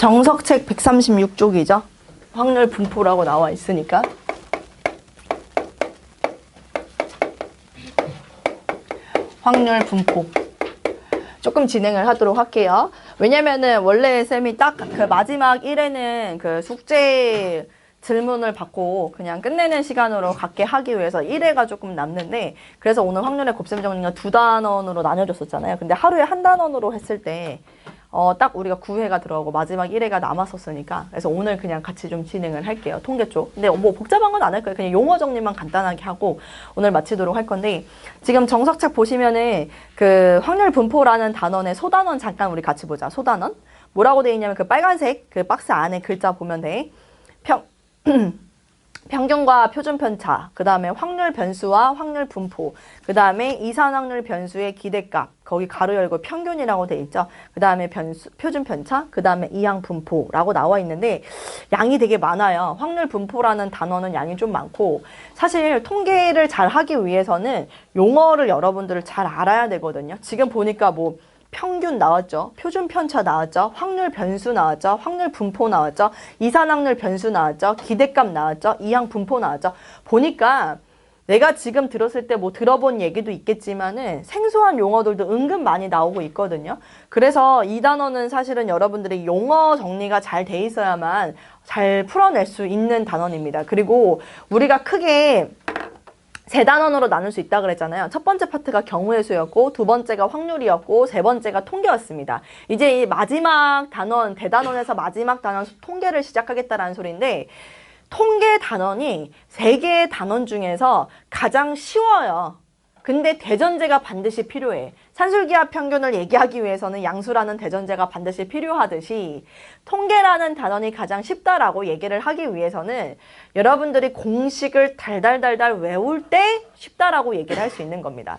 정석책 136쪽이죠. 확률 분포라고 나와 있으니까. 확률 분포. 조금 진행을 하도록 할게요. 왜냐면은 원래 쌤이 딱 그 마지막 1회는 그 숙제 질문을 받고 그냥 끝내는 시간으로 갖게 하기 위해서 1회가 조금 남는데, 그래서 오늘 확률의 곱셈 정리가 2단원으로 나뉘어졌었잖아요. 근데 하루에 한 단원으로 했을 때 딱 우리가 9회가 들어가고 마지막 1회가 남았었으니까, 그래서 오늘 그냥 같이 좀 진행을 할게요. 통계 쪽. 근데 뭐 복잡한 건 안 할 거예요. 그냥 용어 정리만 간단하게 하고 오늘 마치도록 할 건데, 지금 정석책 보시면은 그 확률 분포라는 단원의 소단원 잠깐 우리 같이 보자. 소단원. 뭐라고 되어 있냐면 그 빨간색 그 박스 안에 글자 보면 돼. 평균과 표준 편차, 그 다음에 확률 변수와 확률 분포, 그 다음에 이산 확률 변수의 기대값, 거기 가로 열고 평균이라고 돼 있죠. 그 다음에 표준 편차, 그 다음에 이항 분포라고 나와 있는데 양이 되게 많아요. 확률 분포라는 단어는 양이 좀 많고, 사실 통계를 잘 하기 위해서는 용어를 여러분들을 잘 알아야 되거든요. 지금 보니까 뭐 평균 나왔죠. 표준 편차 나왔죠. 확률 변수 나왔죠. 확률 분포 나왔죠. 이산 확률 변수 나왔죠. 기대값 나왔죠. 이항 분포 나왔죠. 보니까 내가 지금 들었을 때 뭐 들어본 얘기도 있겠지만은 생소한 용어들도 은근 많이 나오고 있거든요. 그래서 이 단어는 사실은 여러분들이 용어 정리가 잘 돼 있어야만 잘 풀어낼 수 있는 단원입니다. 그리고 우리가 크게 세 단원으로 나눌 수 있다 그랬잖아요. 첫 번째 파트가 경우의 수였고, 두 번째가 확률이었고, 세 번째가 통계였습니다. 이제 이 마지막 단원, 대단원에서 마지막 단원 통계를 시작하겠다라는 소리인데, 통계 단원이 세 개의 단원 중에서 가장 쉬워요. 근데 대전제가 반드시 필요해. 산술기하 평균을 얘기하기 위해서는 양수라는 대전제가 반드시 필요하듯이 통계라는 단원이 가장 쉽다라고 얘기를 하기 위해서는 여러분들이 공식을 달달달달 외울 때 쉽다라고 얘기를 할 수 있는 겁니다.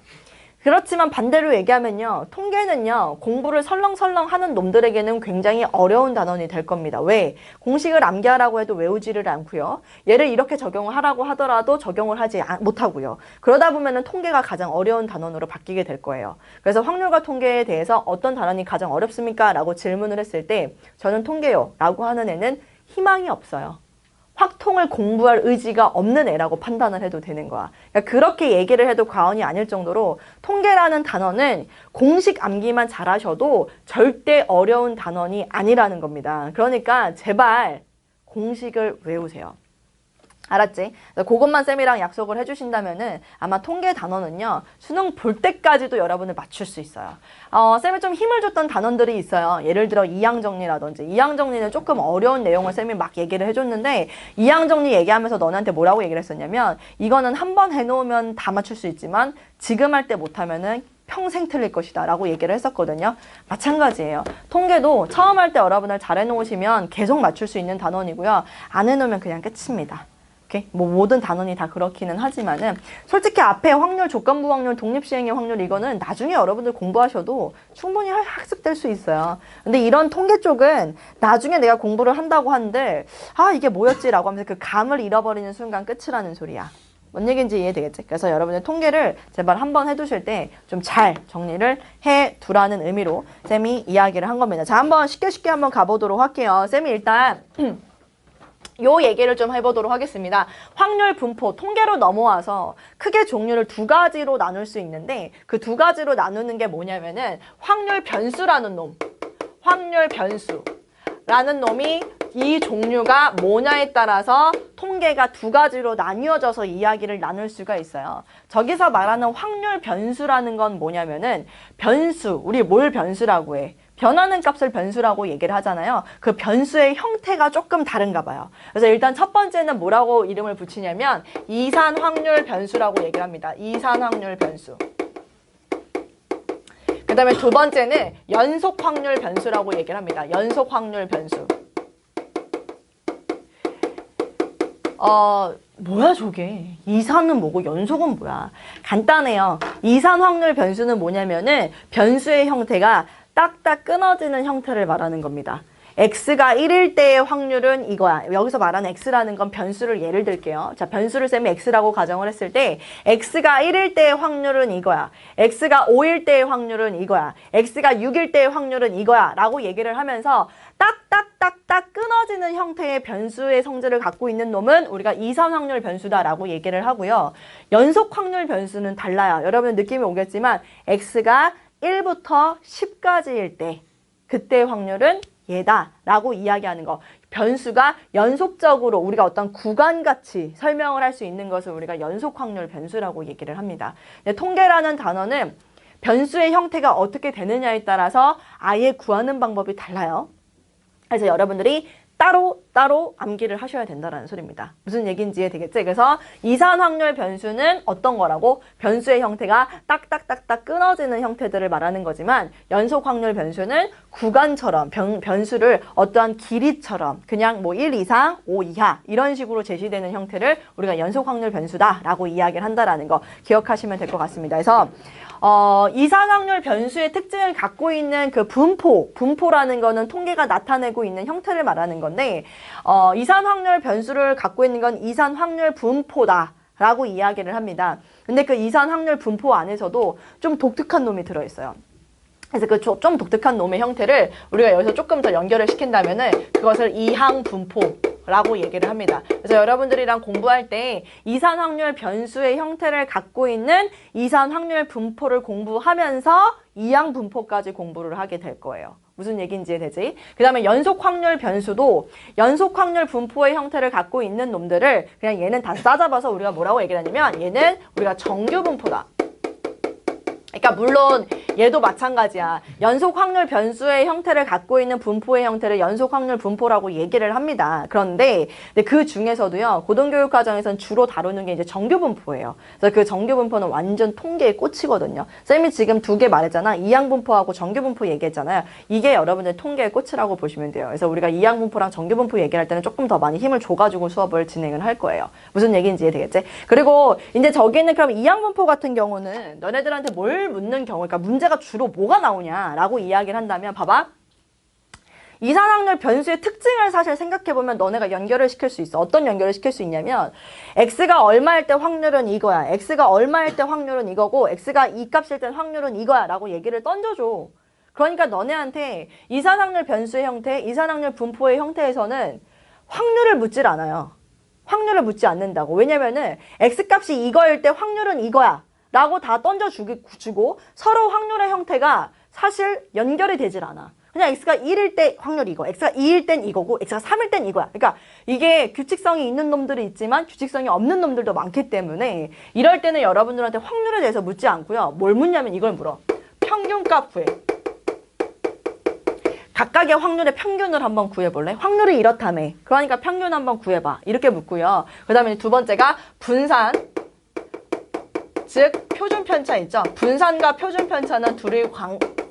그렇지만 반대로 얘기하면요, 통계는요 공부를 설렁설렁 하는 놈들에게는 굉장히 어려운 단원이 될 겁니다. 왜? 공식을 암기하라고 해도 외우지를 않고요, 얘를 이렇게 적용을 하라고 하더라도 적용을 하지 못하고요. 그러다 보면은 통계가 가장 어려운 단원으로 바뀌게 될 거예요. 그래서 확률과 통계에 대해서 어떤 단원이 가장 어렵습니까? 라고 질문을 했을 때 저는 통계요 라고 하는 애는 희망이 없어요. 확통을 공부할 의지가 없는 애라고 판단을 해도 되는 거야. 그러니까 그렇게 얘기를 해도 과언이 아닐 정도로 통계라는 단어는 공식 암기만 잘하셔도 절대 어려운 단원이 아니라는 겁니다. 그러니까 제발 공식을 외우세요. 알았지? 그것만 쌤이랑 약속을 해주신다면은 아마 통계 단원은요 수능 볼 때까지도 여러분을 맞출 수 있어요. 쌤이 좀 힘을 줬던 단원들이 있어요. 예를 들어 이항정리라든지. 이항정리는 조금 어려운 내용을 쌤이 막 얘기를 해줬는데, 이항정리 얘기하면서 너네한테 뭐라고 얘기를 했었냐면, 이거는 한 번 해놓으면 다 맞출 수 있지만 지금 할 때 못하면은 평생 틀릴 것이다 라고 얘기를 했었거든요. 마찬가지예요. 통계도 처음 할 때 여러분을 잘 해놓으시면 계속 맞출 수 있는 단원이고요, 안 해놓으면 그냥 끝입니다. 뭐 모든 단원이 다 그렇기는 하지만은 솔직히 앞에 확률, 조건부 확률, 독립시행의 확률, 이거는 나중에 여러분들 공부하셔도 충분히 학습될 수 있어요. 근데 이런 통계 쪽은 나중에 내가 공부를 한다고 한들 이게 뭐였지? 라고 하면서 그 감을 잃어버리는 순간 끝이라는 소리야. 뭔 얘기인지 이해되겠지? 그래서 여러분들 통계를 제발 한번 해두실 때 좀 잘 정리를 해두라는 의미로 쌤이 이야기를 한 겁니다. 자, 한번 쉽게 한번 가보도록 할게요. 쌤이 일단 요 얘기를 좀 해보도록 하겠습니다. 확률 분포, 통계로 넘어와서 크게 종류를 두 가지로 나눌 수 있는데, 그 두 가지로 나누는 게 뭐냐면은 확률 변수라는 놈, 확률 변수라는 놈이 이 종류가 뭐냐에 따라서 통계가 두 가지로 나뉘어져서 이야기를 나눌 수가 있어요. 저기서 말하는 확률 변수라는 건 뭐냐면은 변수, 우리 뭘 변수라고 해? 변하는 값을 변수라고 얘기를 하잖아요. 그 변수의 형태가 조금 다른가 봐요. 그래서 일단 첫 번째는 뭐라고 이름을 붙이냐면 이산 확률 변수라고 얘기를 합니다. 이산 확률 변수. 그 다음에 두 번째는 연속 확률 변수라고 얘기를 합니다. 연속 확률 변수. 뭐야 저게? 이산은 뭐고 연속은 뭐야? 간단해요. 이산 확률 변수는 뭐냐면은 변수의 형태가 딱딱 끊어지는 형태를 말하는 겁니다. x가 1일 때의 확률은 이거야. 여기서 말하는 x라는 건 변수를 예를 들게요. 자, 변수를 쌤이 x라고 가정을 했을 때 x가 1일 때의 확률은 이거야. x가 5일 때의 확률은 이거야. x가 6일 때의 확률은 이거야 라고 얘기를 하면서 딱딱딱 딱딱딱 끊어지는 형태의 변수의 성질을 갖고 있는 놈은 우리가 이산 확률 변수다라고 얘기를 하고요. 연속 확률 변수는 달라요. 여러분 느낌이 오겠지만 x가 1부터 10까지일 때 그때 확률은 얘다라고 이야기하는 거. 변수가 연속적으로 우리가 어떤 구간같이 설명을 할 수 있는 것을 우리가 연속 확률 변수라고 얘기를 합니다. 근데 통계라는 단어는 변수의 형태가 어떻게 되느냐에 따라서 아예 구하는 방법이 달라요. 그래서 여러분들이 따로 암기를 하셔야 된다는 소리입니다. 무슨 얘기인지 이해되겠지? 그래서 이산 확률 변수는 어떤 거라고? 변수의 형태가 딱딱딱딱 끊어지는 형태들을 말하는 거지만 연속 확률 변수는 구간처럼 변수를 어떠한 길이처럼 그냥 뭐 1 이상, 5 이하 이런 식으로 제시되는 형태를 우리가 연속 확률 변수다라고 이야기를 한다라는 거 기억하시면 될 것 같습니다. 그래서 이산 확률 변수의 특징을 갖고 있는 그 분포라는 거는 통계가 나타내고 있는 형태를 말하는 건데, 이산 확률 변수를 갖고 있는 건 이산 확률 분포다라고 이야기를 합니다. 근데 그 이산 확률 분포 안에서도 좀 독특한 놈이 들어있어요. 그래서 그 좀 독특한 놈의 형태를 우리가 여기서 조금 더 연결을 시킨다면은 그것을 이항 분포라고 얘기를 합니다. 그래서 여러분들이랑 공부할 때 이산 확률 변수의 형태를 갖고 있는 이산 확률 분포를 공부하면서 이항 분포까지 공부를 하게 될 거예요. 무슨 얘기인지 되지? 그 다음에 연속 확률 변수도 연속 확률 분포의 형태를 갖고 있는 놈들을 그냥 얘는 다 싸잡아서 우리가 뭐라고 얘기를 하냐면 얘는 우리가 정규 분포다. 그러니까 물론 얘도 마찬가지야. 연속 확률 변수의 형태를 갖고 있는 분포의 형태를 연속 확률 분포라고 얘기를 합니다. 그런데 그 중에서도요. 고등교육 과정에서는 주로 다루는 게 이제 정규 분포예요. 그래서 그 정규 분포는 완전 통계의 꽃이거든요. 쌤이 지금 두 개 말했잖아. 이항 분포하고 정규 분포 얘기했잖아요. 이게 여러분들 통계의 꽃이라고 보시면 돼요. 그래서 우리가 이항 분포랑 정규 분포 얘기할 때는 조금 더 많이 힘을 줘가지고 수업을 진행을 할 거예요. 무슨 얘기인지 이해되겠지? 그리고 이제 저기는 그럼 이항 분포 같은 경우는 너네들한테 뭘 묻는 경우, 그러니까 문제가 주로 뭐가 나오냐라고 이야기를 한다면 봐봐. 이산 확률 변수의 특징을 사실 생각해보면 너네가 연결을 시킬 수 있어. 어떤 연결을 시킬 수 있냐면 x가 얼마일 때 확률은 이거야. x가 얼마일 때 확률은 이거고 x가 이 값일 때 확률은 이거야 라고 얘기를 던져줘. 그러니까 너네한테 이산 확률 변수의 형태, 이산 확률 분포의 형태에서는 확률을 묻질 않아요. 확률을 묻지 않는다고. 왜냐면은 x값이 이거일 때 확률은 이거야 라고 다 던져주고 서로 확률의 형태가 사실 연결이 되질 않아. 그냥 x가 1일 때 확률이 이거, x가 2일 땐 이거고 x가 3일 땐 이거야. 그러니까 이게 규칙성이 있는 놈들이 있지만 규칙성이 없는 놈들도 많기 때문에 이럴 때는 여러분들한테 확률에 대해서 묻지 않고요. 뭘 묻냐면 이걸 물어. 평균값 구해. 각각의 확률의 평균을 한번 구해볼래? 확률이 이렇다며. 그러니까 평균 한번 구해봐. 이렇게 묻고요. 그 다음에 두 번째가 분산. 즉 표준 편차 있죠. 분산과 표준 편차는 둘이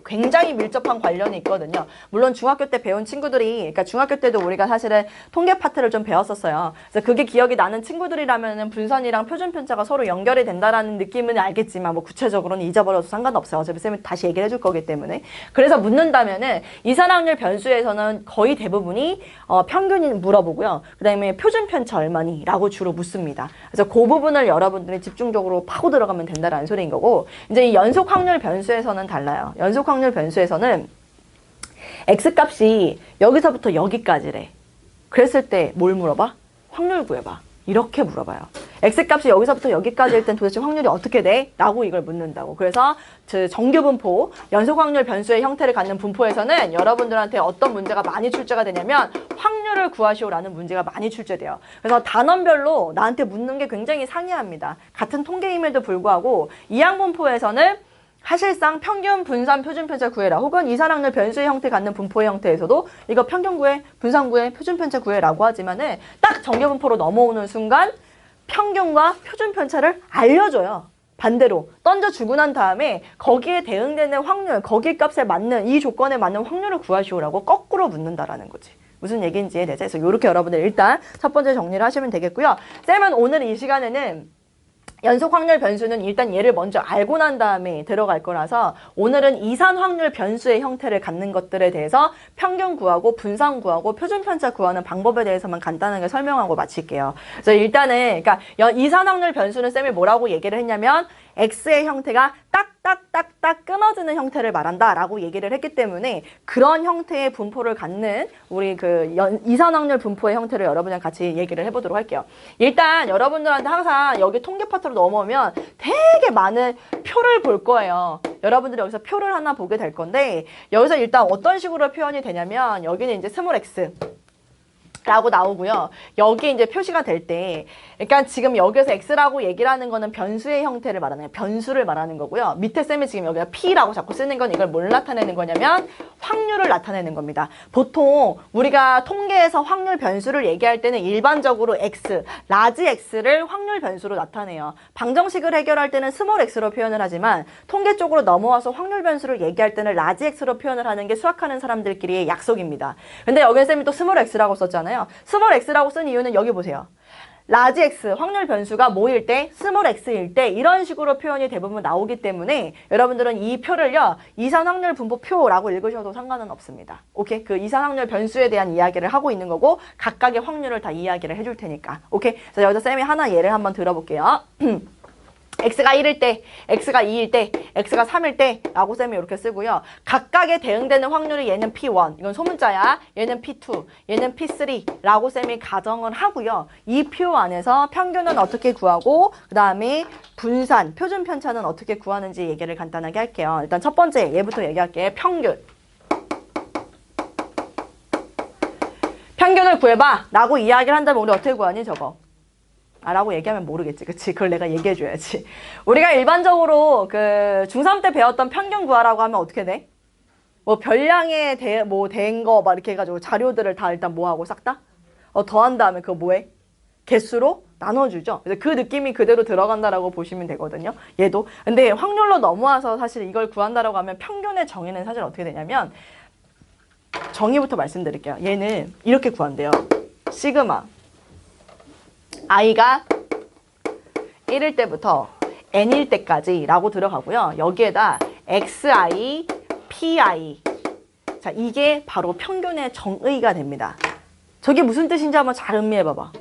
굉장히 밀접한 관련이 있거든요. 물론 중학교 때 배운 친구들이, 그러니까 중학교 때도 우리가 사실은 통계 파트를 좀 배웠었어요. 그래서 그게 기억이 나는 친구들이라면은 분산이랑 표준 편차가 서로 연결이 된다라는 느낌은 알겠지만 뭐 구체적으로는 잊어버려도 상관없어요. 어차피 쌤이 다시 얘기를 해줄 거기 때문에. 그래서 묻는다면은 이산 확률 변수에서는 거의 대부분이 평균이 물어보고요. 그 다음에 표준 편차 얼마니? 라고 주로 묻습니다. 그래서 그 부분을 여러분들이 집중적으로 파고 들어가면 된다라는 소리인 거고, 이제 이 연속 확률 변수에서는 달라요. 연속 확률 변수에서는 x값이 여기서부터 여기까지래. 그랬을 때 뭘 물어봐? 확률 구해봐. 이렇게 물어봐요. x값이 여기서부터 여기까지일 땐 도대체 확률이 어떻게 돼? 라고 이걸 묻는다고. 그래서 정규 분포, 연속 확률 변수의 형태를 갖는 분포에서는 여러분들한테 어떤 문제가 많이 출제가 되냐면 확률을 구하시오라는 문제가 많이 출제돼요. 그래서 단원별로 나한테 묻는 게 굉장히 상이합니다. 같은 통계임에도 불구하고 이항 분포에서는 사실상 평균, 분산, 표준 편차 구해라. 혹은 이산 확률 변수의 형태 갖는 분포의 형태에서도 이거 평균 구해, 분산 구해, 표준 편차 구해라고 하지만은 딱 정규 분포로 넘어오는 순간 평균과 표준 편차를 알려줘요. 반대로 던져주고 난 다음에 거기에 대응되는 확률, 거기 값에 맞는 이 조건에 맞는 확률을 구하시오라고 거꾸로 묻는다라는 거지. 무슨 얘기인지 이해되죠? 그래서 이렇게 여러분들 일단 첫 번째 정리를 하시면 되겠고요. 쌤은 오늘 이 시간에는 연속 확률 변수는 일단 얘를 먼저 알고 난 다음에 들어갈 거라서 오늘은 이산 확률 변수의 형태를 갖는 것들에 대해서 평균 구하고 분산 구하고 표준 편차 구하는 방법에 대해서만 간단하게 설명하고 마칠게요. 그래서 일단은 그러니까 이산 확률 변수는 쌤이 뭐라고 얘기를 했냐면 x의 형태가 딱딱딱딱 끊어지는 형태를 말한다라고 얘기를 했기 때문에 그런 형태의 분포를 갖는 우리 그 이산확률 분포의 형태를 여러분이랑 같이 얘기를 해보도록 할게요. 일단 여러분들한테 항상 여기 통계 파트로 넘어오면 되게 많은 표를 볼 거예요. 여러분들이 여기서 표를 하나 보게 될 건데 여기서 일단 어떤 식으로 표현이 되냐면 여기는 이제 스몰 x 라고 나오고요. 여기 이제 표시가 될 때, 그러니까 지금 여기서 x라고 얘기를 하는 거는 변수의 형태를 말하는 거예요. 변수를 말하는 거고요. 밑에 쌤이 지금 여기가 p라고 자꾸 쓰는 건 이걸 뭘 나타내는 거냐면 확률을 나타내는 겁니다. 보통 우리가 통계에서 확률 변수를 얘기할 때는 일반적으로 x, 라지 x를 확률 변수로 나타내요. 방정식을 해결할 때는 스몰 x로 표현을 하지만 통계 쪽으로 넘어와서 확률 변수를 얘기할 때는 라지 x로 표현을 하는 게 수학하는 사람들끼리의 약속입니다. 근데 여기 쌤이 또 스몰 x라고 썼잖아요. 스몰 x라고 쓴 이유는 여기 보세요. 라지 x, 확률 변수가 뭐일 때, 스몰 x일 때 이런 식으로 표현이 대부분 나오기 때문에 여러분들은 이 표를요. 이산 확률 분포 표라고 읽으셔도 상관은 없습니다. 오케이? 그 이산 확률 변수에 대한 이야기를 하고 있는 거고 각각의 확률을 다 이야기를 해줄 테니까. 오케이? 그래서 여기서 쌤이 하나 예를 한번 들어볼게요. x가 1일 때, x가 2일 때, x가 3일 때 라고 쌤이 이렇게 쓰고요. 각각에 대응되는 확률이 얘는 P1, 이건 소문자야. 얘는 P2, 얘는 P3 라고 쌤이 가정을 하고요. 이 표 안에서 평균은 어떻게 구하고 그 다음에 분산, 표준 편차는 어떻게 구하는지 얘기를 간단하게 할게요. 일단 첫 번째 얘부터 얘기할게요. 평균. 평균을 구해봐 라고 이야기를 한다면 우리 어떻게 구하니 저거? 라고 얘기하면 모르겠지. 그치? 그걸 내가 얘기해줘야지. 우리가 일반적으로 그 중3 때 배웠던 평균 구하라고 하면 어떻게 돼? 뭐 별량에 된 거 막 이렇게 해가지고 자료들을 다 일단 뭐하고 싹 다? 더한 다음에 그거 뭐해? 개수로 나눠주죠. 그래서 그 느낌이 그대로 들어간다라고 보시면 되거든요. 얘도. 근데 확률로 넘어와서 사실 이걸 구한다라고 하면 평균의 정의는 사실 어떻게 되냐면 정의부터 말씀드릴게요. 얘는 이렇게 구한대요. 시그마. i가 1일 때부터 n일 때까지 라고 들어가고요. 여기에다 xi, pi. 자, 이게 바로 평균의 정의가 됩니다. 저게 무슨 뜻인지 한번 잘 음미해봐봐.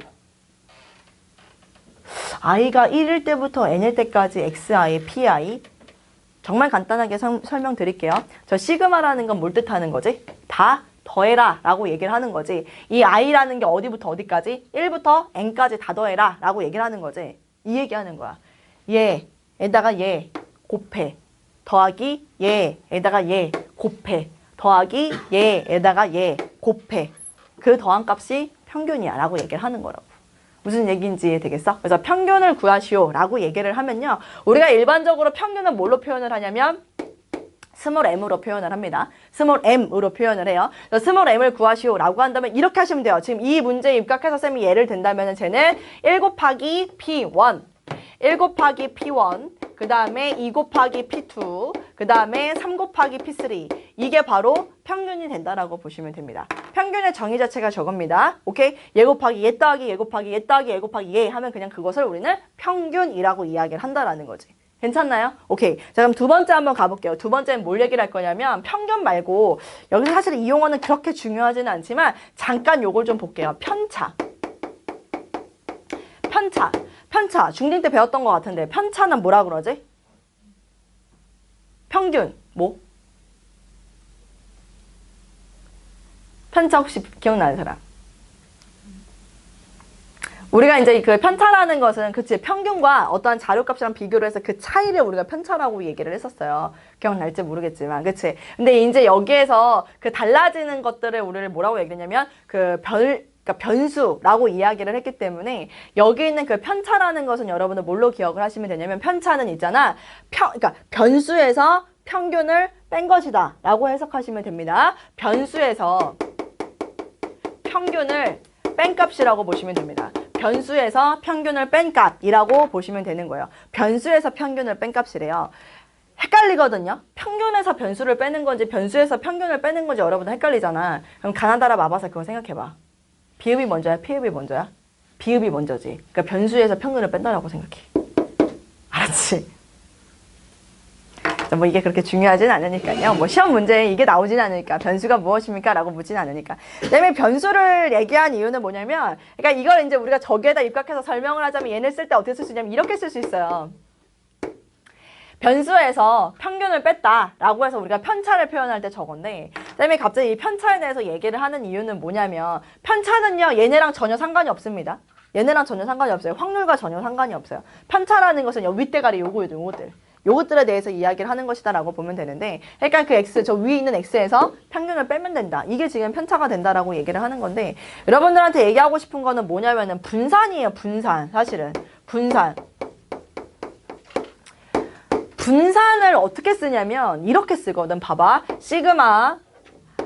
i가 1일 때부터 n일 때까지 xi, pi. 정말 간단하게 설명드릴게요. 저 시그마라는 건 뭘 뜻하는 거지? 다 더해라 라고 얘기를 하는 거지. 이 i라는 게 어디부터 어디까지? 1부터 n까지 다 더해라 라고 얘기를 하는 거지. 이 얘기하는 거야. 얘에다가 얘 곱해. 더하기 얘에다가 얘 곱해. 더하기 얘에다가 얘 곱해. 그 더한 값이 평균이야 라고 얘기를 하는 거라고. 무슨 얘기인지 되겠어? 그래서 평균을 구하시오 라고 얘기를 하면요. 우리가 일반적으로 평균은 뭘로 표현을 하냐면 스몰 m으로 표현을 합니다. 스몰 m으로 표현을 해요. 스몰 m을 구하시오 라고 한다면 이렇게 하시면 돼요. 지금 이 문제에 입각해서 쌤이 예를 든다면 쟤는 1 곱하기 P1, 1 곱하기 P1, 그 다음에 2 곱하기 P2, 그 다음에 3 곱하기 P3. 이게 바로 평균이 된다라고 보시면 됩니다. 평균의 정의 자체가 저겁니다. 오케이? 얘 곱하기 얘 더하기 얘 곱하기 얘 더하기 얘 곱하기 얘 하면 그냥 그것을 우리는 평균이라고 이야기를 한다라는 거지. 괜찮나요? 오케이. 자, 그럼 두 번째 한번 가볼게요. 두 번째는 뭘 얘기를 할 거냐면 평균 말고 여기서 사실 이 용어는 그렇게 중요하지는 않지만 잠깐 요걸 좀 볼게요. 편차. 편차. 중딩 때 배웠던 것 같은데 편차는 뭐라 그러지? 평균. 뭐? 편차 혹시 기억나는 사람? 우리가 이제 그 편차라는 것은 그치 평균과 어떠한 자료값이랑 비교를 해서 그 차이를 우리가 편차라고 얘기를 했었어요. 기억날지 모르겠지만 그치. 근데 이제 여기에서 그 달라지는 것들을 우리를 뭐라고 얘기했냐면 그러니까 변수라고 이야기를 했기 때문에 여기 있는 그 편차라는 것은 여러분들 뭘로 기억을 하시면 되냐면 편차는 있잖아. 그러니까 변수에서 평균을 뺀 것이다 라고 해석하시면 됩니다. 변수에서 평균을 뺀 값이라고 보시면 됩니다. 변수에서 평균을 뺀 값이라고 보시면 되는 거예요. 변수에서 평균을 뺀 값이래요. 헷갈리거든요. 평균에서 변수를 빼는 건지 변수에서 평균을 빼는 건지 여러분들 헷갈리잖아. 그럼 가나다라 마바사 그거 생각해봐. 비읍이 먼저야? 피읍이 먼저야? 비읍이 먼저지. 그러니까 변수에서 평균을 뺀다라고 생각해. 알았지? 뭐 이게 그렇게 중요하진 않으니까요. 뭐 시험 문제에 이게 나오진 않으니까 변수가 무엇입니까? 라고 묻진 않으니까. 그다음에 변수를 얘기한 이유는 뭐냐면 그러니까 이걸 이제 우리가 저기에다 입각해서 설명을 하자면 얘를 쓸 때 어떻게 쓸 수 있냐면 이렇게 쓸 수 있어요. 변수에서 평균을 뺐다라고 해서 우리가 편차를 표현할 때 저건데 쌤이 갑자기 이 편차에 대해서 얘기를 하는 이유는 뭐냐면 편차는요 얘네랑 전혀 상관이 없습니다. 얘네랑 전혀 상관이 없어요. 확률과 전혀 상관이 없어요. 편차라는 것은 윗대가리 요것들에 대해서 이야기를 하는 것이다 라고 보면 되는데 그러니까 그 x, 저 위에 있는 x에서 평균을 빼면 된다. 이게 지금 편차가 된다라고 얘기를 하는 건데 여러분들한테 얘기하고 싶은 거는 뭐냐면은 분산이에요. 분산. 사실은 분산을 어떻게 쓰냐면 이렇게 쓰거든. 봐봐. 시그마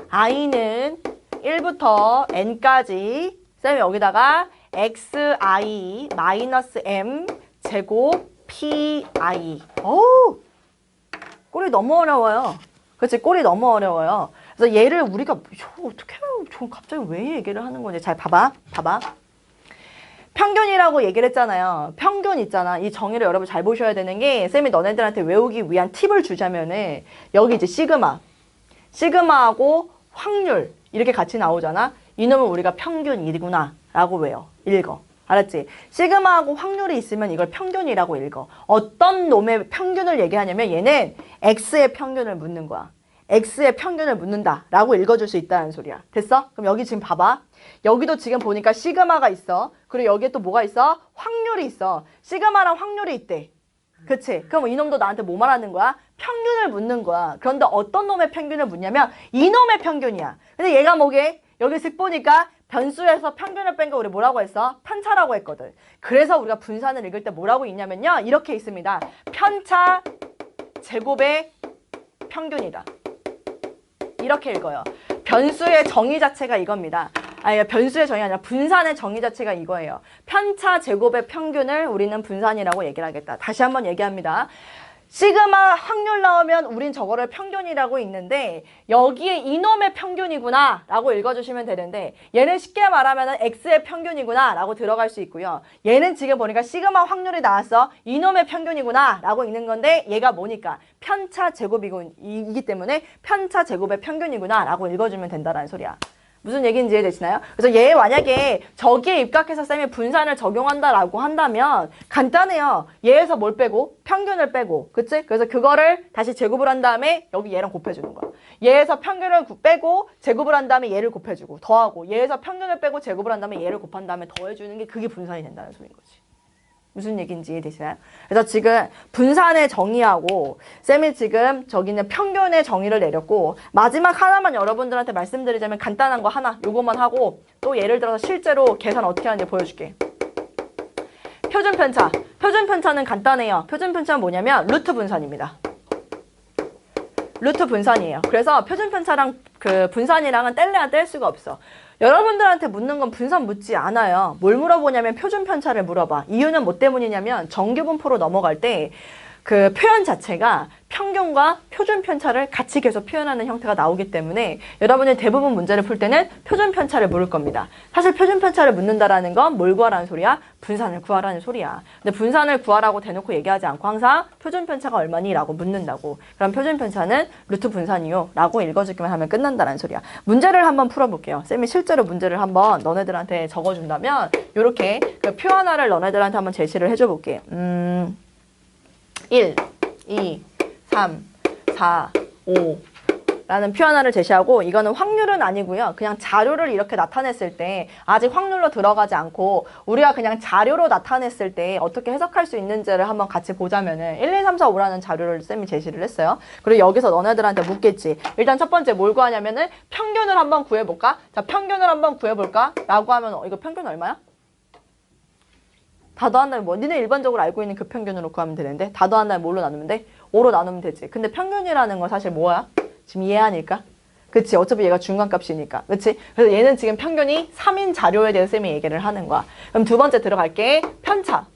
i는 1부터 n까지 쌤이 여기다가 xi 마이너스 m 제곱 pi. 어우, 꼴이 너무 어려워요. 그렇지, 꼴이 너무 어려워요. 그래서 얘를 우리가 어떻게 갑자기 왜 얘기를 하는 건지 잘 봐봐. 평균이라고 얘기를 했잖아요. 평균 있잖아. 이 정의를 여러분 잘 보셔야 되는 게 쌤이 너네들한테 외우기 위한 팁을 주자면은 여기 이제 시그마하고 확률 이렇게 같이 나오잖아. 이놈을 우리가 평균이구나 라고 외워. 읽어. 알았지? 시그마하고 확률이 있으면 이걸 평균이라고 읽어. 어떤 놈의 평균을 얘기하냐면 얘는 x의 평균을 묻는 거야. x의 평균을 묻는다 라고 읽어줄 수 있다는 소리야. 됐어? 그럼 여기 지금 봐봐. 여기도 지금 보니까 시그마가 있어. 그리고 여기에 또 뭐가 있어? 확률이 있어. 시그마랑 확률이 있대. 그치? 그럼 이놈도 나한테 뭐 말하는 거야? 평균을 묻는 거야. 그런데 어떤 놈의 평균을 묻냐면 이놈의 평균이야. 근데 얘가 뭐게? 여기 슥 보니까 변수에서 평균을 뺀 거 우리 뭐라고 했어? 편차라고 했거든. 그래서 우리가 분산을 읽을 때 뭐라고 읽냐면요. 이렇게 있습니다. 편차 제곱의 평균이다. 이렇게 읽어요. 변수의 정의 자체가 이겁니다. 아니, 변수의 정의가 아니라 분산의 정의 자체가 이거예요. 편차 제곱의 평균을 우리는 분산이라고 얘기를 하겠다. 다시 한번 얘기합니다. 시그마 확률 나오면 우린 저거를 평균이라고 읽는데 여기에 이놈의 평균이구나 라고 읽어주시면 되는데 얘는 쉽게 말하면 x의 평균이구나 라고 들어갈 수 있고요. 얘는 지금 보니까 시그마 확률이 나왔어. 이놈의 평균이구나 라고 읽는 건데 얘가 뭐니까 편차 제곱이기 때문에 편차 제곱의 평균이구나 라고 읽어주면 된다라는 소리야. 무슨 얘기인지 이해되시나요? 그래서 얘 만약에 저기에 입각해서 쌤이 분산을 적용한다라고 한다면 간단해요. 얘에서 뭘 빼고? 평균을 빼고. 그치? 그래서 그거를 다시 제곱을 한 다음에 여기 얘랑 곱해주는 거야. 얘에서 평균을 빼고 제곱을 한 다음에 얘를 곱해주고 더하고 얘에서 평균을 빼고 제곱을 한 다음에 얘를 곱한 다음에 더해주는 게 그게 분산이 된다는 소리인 거지. 무슨 얘기인지 이해되시나요? 그래서 지금 분산의 정의하고 쌤이 지금 저기는 평균의 정의를 내렸고 마지막 하나만 여러분들한테 말씀드리자면 간단한 거 하나 요것만 하고 또 예를 들어서 실제로 계산 어떻게 하는지 보여줄게. 표준편차. 표준편차는 간단해요. 표준편차는 뭐냐면 루트 분산입니다. 루트 분산이에요. 그래서 표준편차랑 그 분산이랑은 뗄래야 뗄 수가 없어. 여러분들한테 묻는 건 분산 묻지 않아요. 뭘 물어보냐면 표준편차를 물어봐. 이유는 뭐 때문이냐면 정규분포로 넘어갈 때 그 표현 자체가 평균과 표준편차를 같이 계속 표현하는 형태가 나오기 때문에 여러분이 대부분 문제를 풀 때는 표준편차를 물을 겁니다. 사실 표준편차를 묻는다라는 건 뭘 구하라는 소리야? 분산을 구하라는 소리야. 근데 분산을 구하라고 대놓고 얘기하지 않고 항상 표준편차가 얼마니? 라고 묻는다고. 그럼 표준편차는 루트 분산이요 라고 읽어주기만 하면 끝난다는 소리야. 문제를 한번 풀어볼게요. 쌤이 실제로 문제를 한번 너네들한테 적어준다면 이렇게 그 표 하나를 너네들한테 한번 제시를 해줘볼게. 1, 2, 3, 4, 5 라는 표 하나를 제시하고 이거는 확률은 아니고요. 그냥 자료를 이렇게 나타냈을 때 아직 확률로 들어가지 않고 우리가 그냥 자료로 나타냈을 때 어떻게 해석할 수 있는지를 한번 같이 보자면은 1, 2, 3, 4, 5라는 자료를 쌤이 제시를 했어요. 그리고 여기서 너네들한테 묻겠지. 일단 첫 번째 뭘 구하냐면은 평균을 한번 구해볼까? 자, 평균을 한번 구해볼까? 라고 하면 이거 평균 얼마야? 다 더한 다음에 뭐 니네 일반적으로 알고 있는 그 평균으로 구하면 되는데 다 더한 다음에 뭘로 나누면 돼? 5로 나누면 되지. 근데 평균이라는 건 사실 뭐야? 지금 이해하니까? 그치? 어차피 얘가 중간값이니까. 그치? 그래서 얘는 지금 평균이 3인 자료에 대해서 쌤이 얘기를 하는 거야. 그럼 두 번째 들어갈게. 편차.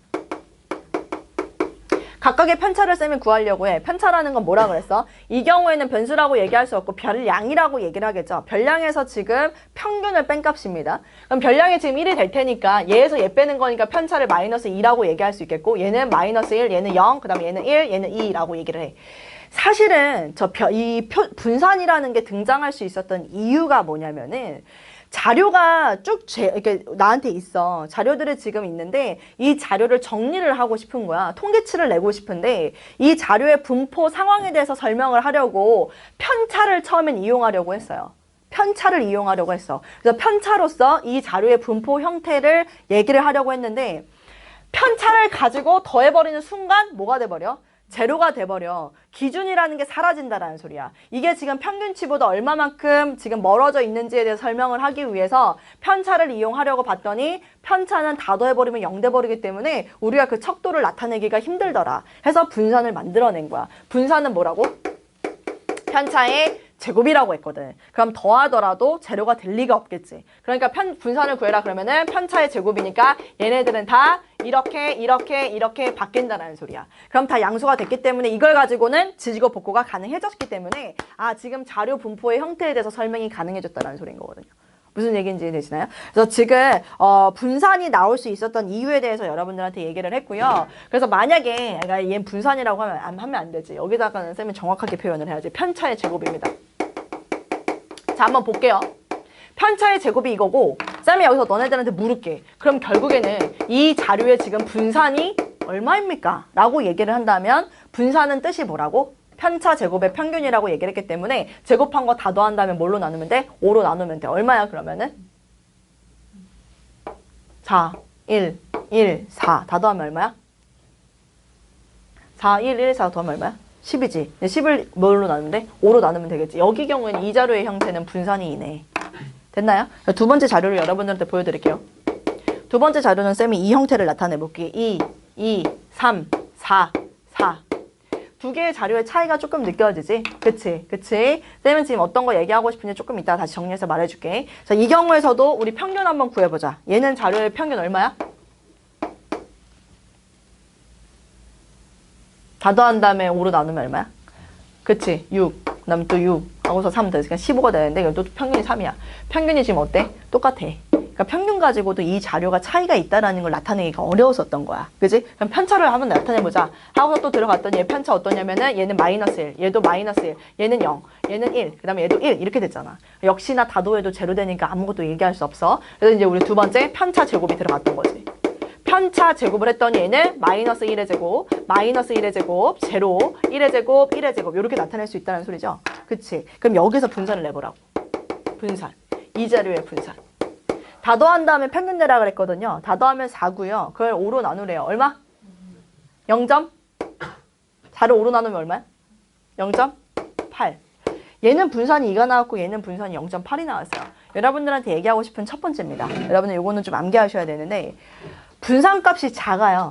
각각의 편차를 쌤이 구하려고 해. 편차라는 건 뭐라 그랬어? 이 경우에는 변수라고 얘기할 수 없고 별량이라고 얘기를 하겠죠. 별량에서 지금 평균을 뺀 값입니다. 그럼 별량이 지금 1이 될 테니까 얘에서 얘 빼는 거니까 편차를 마이너스 2라고 얘기할 수 있겠고 얘는 마이너스 1, 얘는 0, 그 다음에 얘는 1, 얘는 2라고 얘기를 해. 사실은 분산이라는 게 등장할 수 있었던 이유가 뭐냐면은 자료가 이렇게 나한테 있어. 자료들이 지금 있는데 이 자료를 정리를 하고 싶은 거야. 통계치를 내고 싶은데 이 자료의 분포 상황에 대해서 설명을 하려고 편차를 처음엔 이용하려고 했어요. 편차를 이용하려고 했어. 그래서 편차로서 이 자료의 분포 형태를 얘기를 하려고 했는데 편차를 가지고 더해버리는 순간 뭐가 돼버려? 제로가 돼버려. 기준이라는 게 사라진다라는 소리야. 이게 지금 평균치보다 얼마만큼 지금 멀어져 있는지에 대해서 설명을 하기 위해서 편차를 이용하려고 봤더니 편차는 다 더해버리면 0 돼버리기 때문에 우리가 그 척도를 나타내기가 힘들더라. 해서 분산을 만들어낸 거야. 분산은 뭐라고? 편차의 제곱이라고 했거든. 그럼 더하더라도 제로가 될 리가 없겠지. 그러니까 분산을 구해라 그러면은 편차의 제곱이니까 얘네들은 다 이렇게 바뀐다는 소리야. 그럼 다 양수가 됐기 때문에 이걸 가지고는 지지고 볶고가 가능해졌기 때문에 지금 자료 분포의 형태에 대해서 설명이 가능해졌다는 소리인 거거든요. 무슨 얘기인지 이해되시나요? 그래서 지금 분산이 나올 수 있었던 이유에 대해서 여러분들한테 얘기를 했고요. 그래서 만약에 얘 분산이라고 하면 안 되지. 여기다가는 쌤이 정확하게 표현을 해야지. 편차의 제곱입니다. 자, 한번 볼게요. 편차의 제곱이 이거고 쌤이 여기서 너네들한테 물을게. 그럼 결국에는 이 자료의 지금 분산이 얼마입니까? 라고 얘기를 한다면 분산은 뜻이 뭐라고? 편차 제곱의 평균이라고 얘기를 했기 때문에 제곱한 거 다 더한다면 뭘로 나누면 돼? 5로 나누면 돼. 얼마야 그러면은? 4, 1, 4. 다 더하면 얼마야? 4, 1, 4 더하면 얼마야? 10이지. 10을 뭘로 나누면 돼? 5로 나누면 되겠지. 여기 경우에는 이 자료의 형태는 분산이 이네. 됐나요? 두 번째 자료를 여러분들한테 보여드릴게요. 두 번째 자료는 쌤이 이 형태를 나타내볼게요. 2, 3, 4, 4. 두 개의 자료의 차이가 조금 느껴지지? 그치? 쌤은 지금 어떤 거 얘기하고 싶은지 조금 이따 다시 정리해서 말해줄게. 자, 이 경우에서도 우리 평균 한번 구해보자. 얘는 자료의 평균 얼마야? 다 더한 다음에 5로 나누면 얼마야? 그치? 6. 그 다음에 또 6. 하고서 3 되니까 15가 되는데 이건 또 평균이 3이야. 평균이 지금 어때? 똑같아. 그러니까 평균 가지고도 이 자료가 차이가 있다라는 걸 나타내기가 어려웠었던 거야. 그지? 그럼 편차를 한번 나타내보자. 하고서 또 들어갔더니 얘 편차 어떠냐면은 얘는 마이너스 1, 얘도 마이너스 1, 얘는 0, 얘는 1, 그 다음에 얘도 1 이렇게 됐잖아. 역시나 다도해도 제로 되니까 아무것도 얘기할 수 없어. 그래서 이제 우리 두 번째 편차 제곱이 들어갔던 거지. 편차 제곱을 했더니 얘는 마이너스 1의 제곱, 마이너스 1의 제곱, 제로, 1의 제곱, 1의 제곱 이렇게 나타낼 수 있다는 소리죠. 그치? 그럼 여기서 분산을 내보라고. 분산. 이 자료의 분산. 다 더한 다음에 평균 내라 그랬거든요. 다 더하면 4고요. 그걸 5로 나누래요. 얼마? 0점? 4를 5로 나누면 얼마야? 0.8. 얘는 분산이 2가 나왔고 얘는 분산이 0.8이 나왔어요. 여러분들한테 얘기하고 싶은 첫 번째입니다. 여러분들 이거는 좀 암기하셔야 되는데 분산값이 작아요.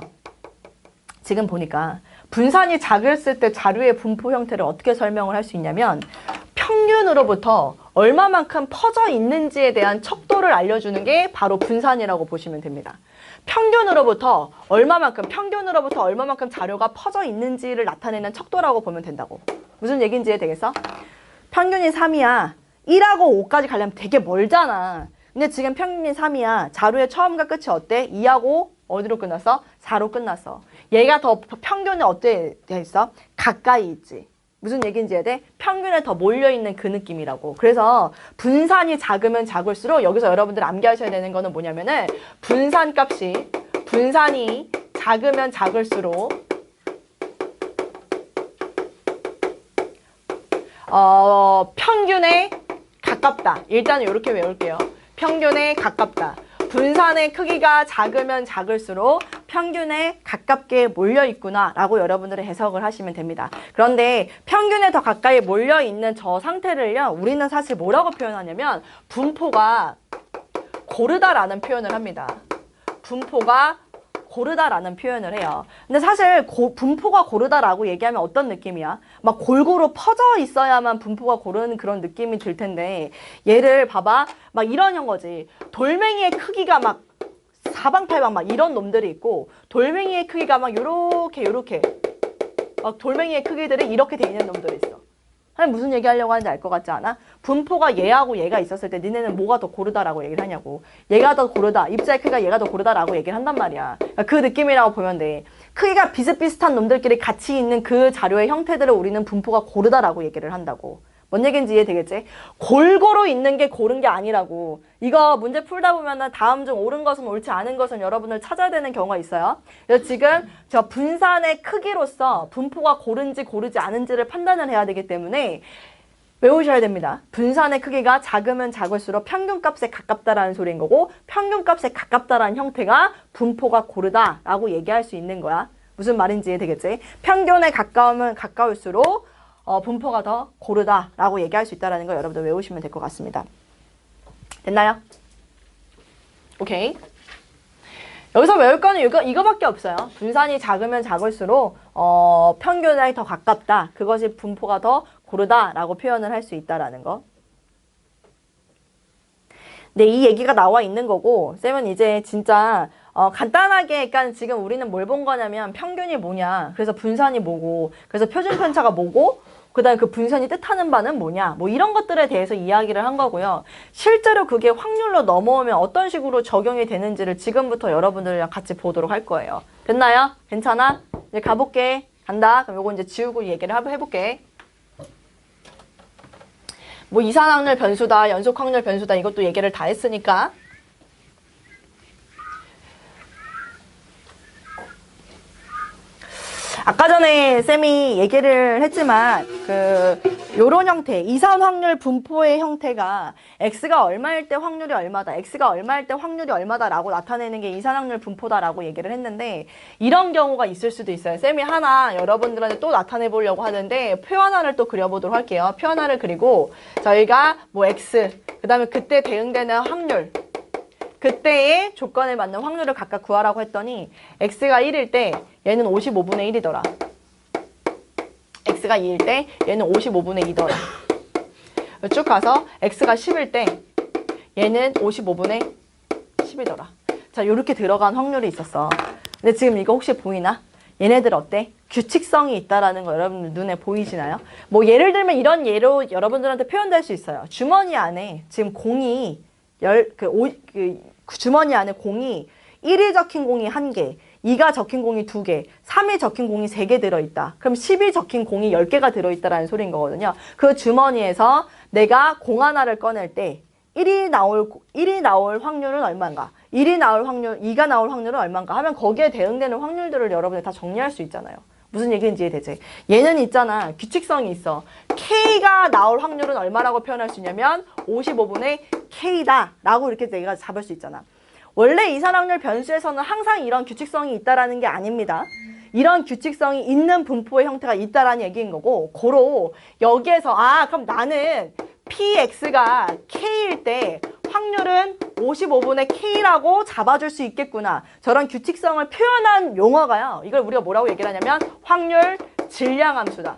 지금 보니까 분산이 작았을 때 자료의 분포 형태를 어떻게 설명을 할 수 있냐면 평균으로부터 얼마만큼 퍼져 있는지에 대한 척도를 알려주는 게 바로 분산이라고 보시면 됩니다. 평균으로부터 얼마만큼 자료가 퍼져 있는지를 나타내는 척도라고 보면 된다고. 무슨 얘기인지 되겠어? 평균이 3이야. 1하고 5까지 가려면 되게 멀잖아. 근데 지금 평균이 3이야. 자료의 처음과 끝이 어때? 2하고 어디로 끝났어? 4로 끝났어. 얘가 더 평균에 어떻게 돼 있어? 가까이 있지. 무슨 얘기인지 이해돼? 평균에 더 몰려있는 그 느낌이라고. 그래서 분산이 작으면 작을수록 여기서 여러분들 암기하셔야 되는 거는 뭐냐면은 분산이 작으면 작을수록 평균에 가깝다. 일단 이렇게 외울게요. 평균에 가깝다. 분산의 크기가 작으면 작을수록 평균에 가깝게 몰려있구나 라고 여러분들이 해석을 하시면 됩니다. 그런데 평균에 더 가까이 몰려있는 저 상태를요, 우리는 사실 뭐라고 표현하냐면 분포가 고르다라는 표현을 합니다. 분포가 고르다라는 표현을 해요. 근데 사실 분포가 고르다라고 얘기하면 어떤 느낌이야? 막 골고루 퍼져 있어야만 분포가 고르는 그런 느낌이 들 텐데 얘를 봐봐. 막 이런 거지. 돌멩이의 크기가 막 사방팔방 막 이런 놈들이 있고 돌멩이의 크기가 막 요렇게 막 돌멩이의 크기들이 이렇게 돼 있는 놈들이 있어. 무슨 얘기 하려고 하는지 알 것 같지 않아? 분포가 얘하고 얘가 있었을 때 니네는 뭐가 더 고르다라고 얘기를 하냐고. 얘가 더 고르다. 입자의 크기가 얘가 더 고르다라고 얘기를 한단 말이야. 그 느낌이라고 보면 돼. 크기가 비슷비슷한 놈들끼리 같이 있는 그 자료의 형태들을 우리는 분포가 고르다라고 얘기를 한다고. 뭔 얘기인지 이해되겠지? 골고루 있는 게 고른 게 아니라고. 이거 문제 풀다 보면은 다음 중 옳은 것은 옳지 않은 것은 여러분들 찾아야 되는 경우가 있어요. 그래서 지금 저 분산의 크기로서 분포가 고른지 고르지 않은지를 판단을 해야 되기 때문에 외우셔야 됩니다. 분산의 크기가 작으면 작을수록 평균값에 가깝다라는 소리인 거고 평균값에 가깝다라는 형태가 분포가 고르다라고 얘기할 수 있는 거야. 무슨 말인지 되겠지? 평균에 가까우면 가까울수록 분포가 더 고르다라고 얘기할 수 있다는 거 여러분들 외우시면 될 것 같습니다. 됐나요? 오케이. 여기서 외울 거는 이거밖에 없어요. 분산이 작으면 작을수록 평균에 더 가깝다. 그것이 분포가 더 고르다라고 표현을 할 수 있다라는 거. 네, 이 얘기가 나와 있는 거고 쌤은 이제 진짜 간단하게 그러니까 지금 우리는 뭘 본 거냐면 평균이 뭐냐. 그래서 분산이 뭐고 그래서 표준편차가 뭐고 그 다음에 그 분산이 뜻하는 바는 뭐냐. 뭐 이런 것들에 대해서 이야기를 한 거고요. 실제로 그게 확률로 넘어오면 어떤 식으로 적용이 되는지를 지금부터 여러분들이랑 같이 보도록 할 거예요. 됐나요? 괜찮아? 이제 가볼게. 간다. 그럼 요거 이제 지우고 얘기를 해볼게. 뭐 이산확률 변수다, 연속확률 변수다 이것도 얘기를 다 했으니까. 아까 전에 쌤이 얘기를 했지만 요런 형태, 이산확률 분포의 형태가 x가 얼마일 때 확률이 얼마다, x가 얼마일 때 확률이 얼마다라고 나타내는 게 이산확률 분포다라고 얘기를 했는데 이런 경우가 있을 수도 있어요. 쌤이 하나 여러분들한테 또 나타내 보려고 하는데 표 하나를 또 그려보도록 할게요. 표 하나를 그리고 저희가 뭐 x, 그 다음에 그때 대응되는 확률, 그때의 조건에 맞는 확률을 각각 구하라고 했더니 x가 1일 때 얘는 55분의 1이더라. x가 2일 때 얘는 55분의 2더라. 쭉 가서 x가 10일 때 얘는 55분의 10이더라. 자, 요렇게 들어간 확률이 있었어. 근데 지금 이거 혹시 보이나? 얘네들 어때? 규칙성이 있다라는 거 여러분들 눈에 보이시나요? 뭐 예를 들면 이런 예로 여러분들한테 표현될 수 있어요. 주머니 안에 지금 공이 주머니 안에 공이 1이 적힌 공이 1개, 2가 적힌 공이 2개, 3이 적힌 공이 3개 들어있다. 그럼 10이 적힌 공이 10개가 들어있다라는 소리인 거거든요. 그 주머니에서 내가 공 하나를 꺼낼 때 1이 나올 확률은 얼마인가? 1이 나올 확률, 2가 나올 확률은 얼마인가? 하면 거기에 대응되는 확률들을 여러분이 다 정리할 수 있잖아요. 무슨 얘기인지 이해되지? 얘는 있잖아. 규칙성이 있어. K가 나올 확률은 얼마라고 표현할 수 있냐면 55분의 K다 라고 이렇게 내가 잡을 수 있잖아. 원래 이산확률 변수에서는 항상 이런 규칙성이 있다라는 게 아닙니다. 이런 규칙성이 있는 분포의 형태가 있다라는 얘기인 거고 고로 여기에서 그럼 나는 PX가 K일 때 확률은 55분의 K라고 잡아줄 수 있겠구나. 저런 규칙성을 표현한 용어가요. 이걸 우리가 뭐라고 얘기를 하냐면 확률 질량함수다.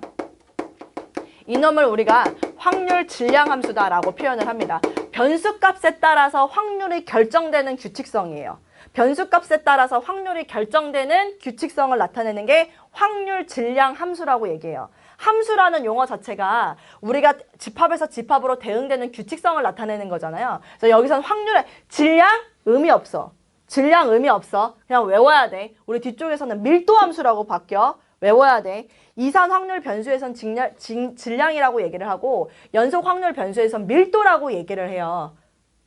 이놈을 우리가 확률 질량함수다라고 표현을 합니다. 변수값에 따라서 확률이 결정되는 규칙성이에요. 변수값에 따라서 확률이 결정되는 규칙성을 나타내는 게 확률 질량함수라고 얘기해요. 함수라는 용어 자체가 우리가 집합에서 집합으로 대응되는 규칙성을 나타내는 거잖아요. 그래서 여기서는 확률의 질량 의미 없어. 질량 의미 없어. 그냥 외워야 돼. 우리 뒤쪽에서는 밀도함수라고 바뀌어. 외워야 돼. 이산 확률 변수에선 질량이라고 얘기를 하고 연속 확률 변수에선 밀도라고 얘기를 해요.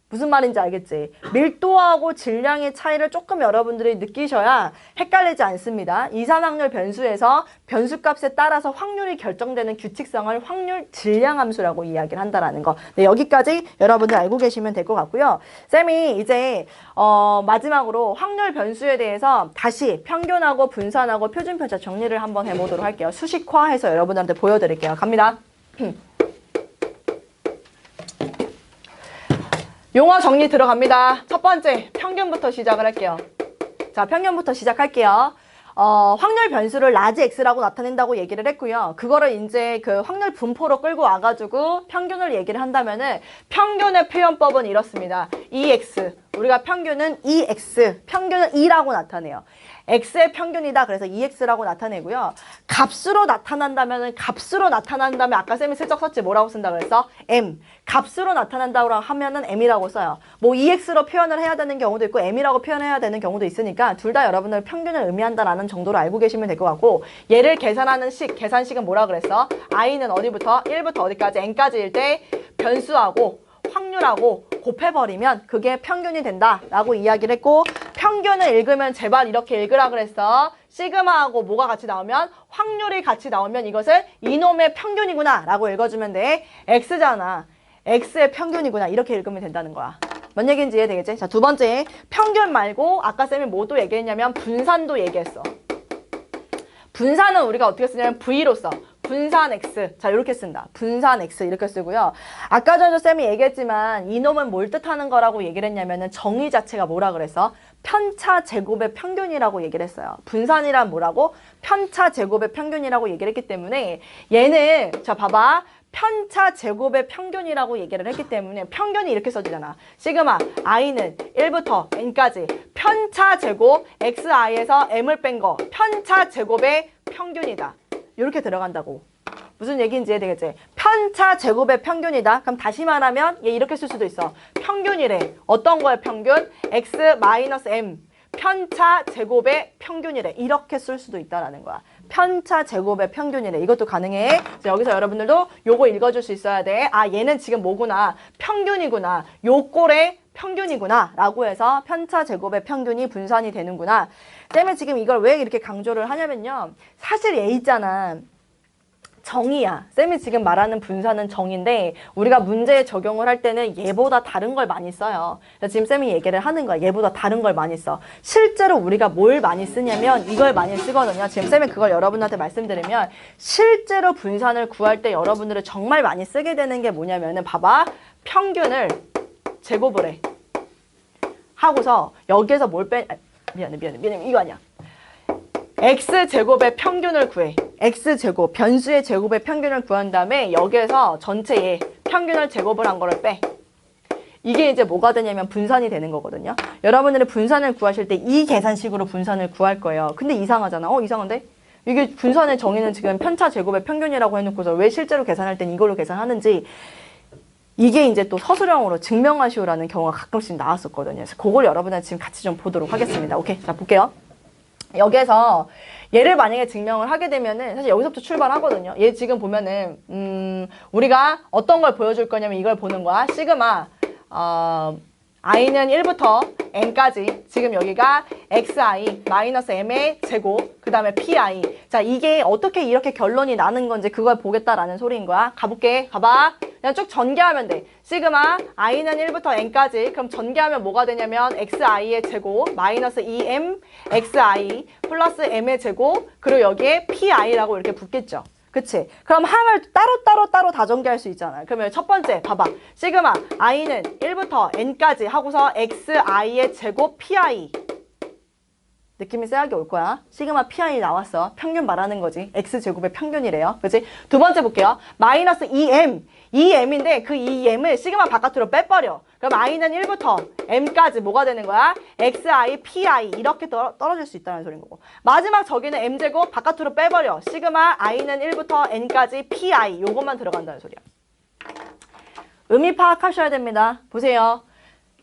무슨 말인지 알겠지? 밀도하고 질량의 차이를 조금 여러분들이 느끼셔야 헷갈리지 않습니다. 이산확률 변수에서 변수값에 따라서 확률이 결정되는 규칙성을 확률 질량함수라고 이야기를 한다라는 거. 네, 여기까지 여러분들 알고 계시면 될 것 같고요. 쌤이 이제 마지막으로 확률 변수에 대해서 다시 평균하고 분산하고 표준편차 정리를 한번 해보도록 할게요. 수식화해서 여러분들한테 보여드릴게요. 갑니다. 용어 정리 들어갑니다. 첫 번째, 평균부터 시작을 할게요. 자, 평균부터 시작할게요. 확률 변수를 라지 X라고 나타낸다고 얘기를 했고요. 그거를 이제 그 확률 분포로 끌고 와가지고 평균을 얘기를 한다면은 평균의 표현법은 이렇습니다. EX. 우리가 평균은 EX. 평균은 E라고 나타내요. x의 평균이다. 그래서 2x라고 나타내고요. 값으로 나타난다면 아까 쌤이 슬쩍 썼지 뭐라고 쓴다 그랬어? m. 값으로 나타난다고 하면은 m이라고 써요. 뭐 2x로 표현을 해야 되는 경우도 있고 m이라고 표현해야 되는 경우도 있으니까 둘 다 여러분들 평균을 의미한다라는 정도로 알고 계시면 될 것 같고, 얘를 계산하는 계산식은 뭐라 그랬어? i는 어디부터? 1부터 어디까지? n까지일 때 변수하고 확률하고 곱해버리면 그게 평균이 된다라고 이야기를 했고, 평균을 읽으면 제발 이렇게 읽으라 그랬어. 시그마하고 뭐가 같이 나오면? 확률이 같이 나오면 이것을 이놈의 평균이구나 라고 읽어주면 돼. x잖아. x의 평균이구나. 이렇게 읽으면 된다는 거야. 뭔 얘기인지 이해되겠지? 자, 두 번째, 평균 말고 아까 쌤이 뭐도 얘기했냐면 분산도 얘기했어. 분산은 우리가 어떻게 쓰냐면 V로 써. 분산 X. 자, 이렇게 쓴다. 분산 X 이렇게 쓰고요. 아까 전에 쌤이 얘기했지만 이놈은 뭘 뜻하는 거라고 얘기를 했냐면은 정의 자체가 뭐라 그랬어? 편차 제곱의 평균이라고 얘기를 했어요. 분산이란 뭐라고? 편차 제곱의 평균이라고 얘기를 했기 때문에 얘는 자, 봐봐. 편차 제곱의 평균이라고 얘기를 했기 때문에 평균이 이렇게 써지잖아. 시그마 i는 1부터 n까지 편차 제곱 xi에서 m을 뺀 거 편차 제곱의 평균이다. 이렇게 들어간다고. 무슨 얘기인지 이해되겠지? 편차 제곱의 평균이다. 그럼 다시 말하면 얘 이렇게 쓸 수도 있어. 평균이래. 어떤 거의 평균? x 마이너스 m 편차 제곱의 평균이래. 이렇게 쓸 수도 있다라는 거야. 편차 제곱의 평균이래. 이것도 가능해. 여기서 여러분들도 요거 읽어줄 수 있어야 돼. 아, 얘는 지금 뭐구나. 평균이구나. 요 꼴의 평균이구나. 라고 해서 편차 제곱의 평균이 분산이 되는구나. 쌤은 지금 이걸 왜 이렇게 강조를 하냐면요. 사실 얘 있잖아. 정의야. 쌤이 지금 말하는 분산은 정의인데 우리가 문제에 적용을 할 때는 얘보다 다른 걸 많이 써요. 지금 쌤이 얘기를 하는 거야. 얘보다 다른 걸 많이 써. 실제로 우리가 뭘 많이 쓰냐면 이걸 많이 쓰거든요. 지금 쌤이 그걸 여러분한테 말씀드리면 실제로 분산을 구할 때 여러분들이 정말 많이 쓰게 되는 게 뭐냐면은 봐봐. 평균을 제곱을 해. 하고서 여기에서 뭘 빼... 미안해. 이거 아니야. x제곱의 평균을 구해. x제곱, 변수의 제곱의 평균을 구한 다음에 여기에서 전체의 평균을 제곱을 한 거를 빼. 이게 이제 뭐가 되냐면 분산이 되는 거거든요. 여러분들이 분산을 구하실 때 이 계산식으로 분산을 구할 거예요. 근데 이상하잖아. 이상한데? 이게 분산의 정의는 지금 편차 제곱의 평균이라고 해놓고서 왜 실제로 계산할 땐 이걸로 계산하는지 이게 이제 또 서술형으로 증명하시오라는 경우가 가끔씩 나왔었거든요. 그래서 그걸 여러분들 지금 같이 좀 보도록 하겠습니다. 오케이. 자, 볼게요. 여기에서 얘를 만약에 증명을 하게 되면은 사실 여기서부터 출발하거든요. 얘 지금 보면은 우리가 어떤 걸 보여줄 거냐면 이걸 보는 거야. 시그마 i는 1부터 n까지 지금 여기가 xi 마이너스 m의 제곱 그 다음에 pi. 자, 이게 어떻게 이렇게 결론이 나는 건지 그걸 보겠다라는 소리인 거야. 가볼게. 가봐. 그냥 쭉 전개하면 돼. 시그마 i는 1부터 n까지. 그럼 전개하면 뭐가 되냐면 xi의 제곱 마이너스 2m xi 플러스 m의 제곱 그리고 여기에 pi라고 이렇게 붙겠죠. 그치? 그럼 함을 따로 다 전개할 수 있잖아요. 그러면 첫 번째 봐봐. 시그마 i는 1부터 n까지 하고서 xi의 제곱 pi. 느낌이 쎄하게 올 거야. 시그마 pi 나왔어. 평균 말하는 거지. x제곱의 평균이래요. 그치? 두 번째 볼게요. 마이너스 2m. 2m인데 그 2m을 시그마 바깥으로 빼버려. 그럼 i는 1부터 m까지 뭐가 되는 거야? xi, pi 이렇게 떨어질 수 있다는 소린 거고. 마지막 저기는 m제곱 바깥으로 빼버려. 시그마 i는 1부터 n까지 pi 요것만 들어간다는 소리야. 의미 파악하셔야 됩니다. 보세요.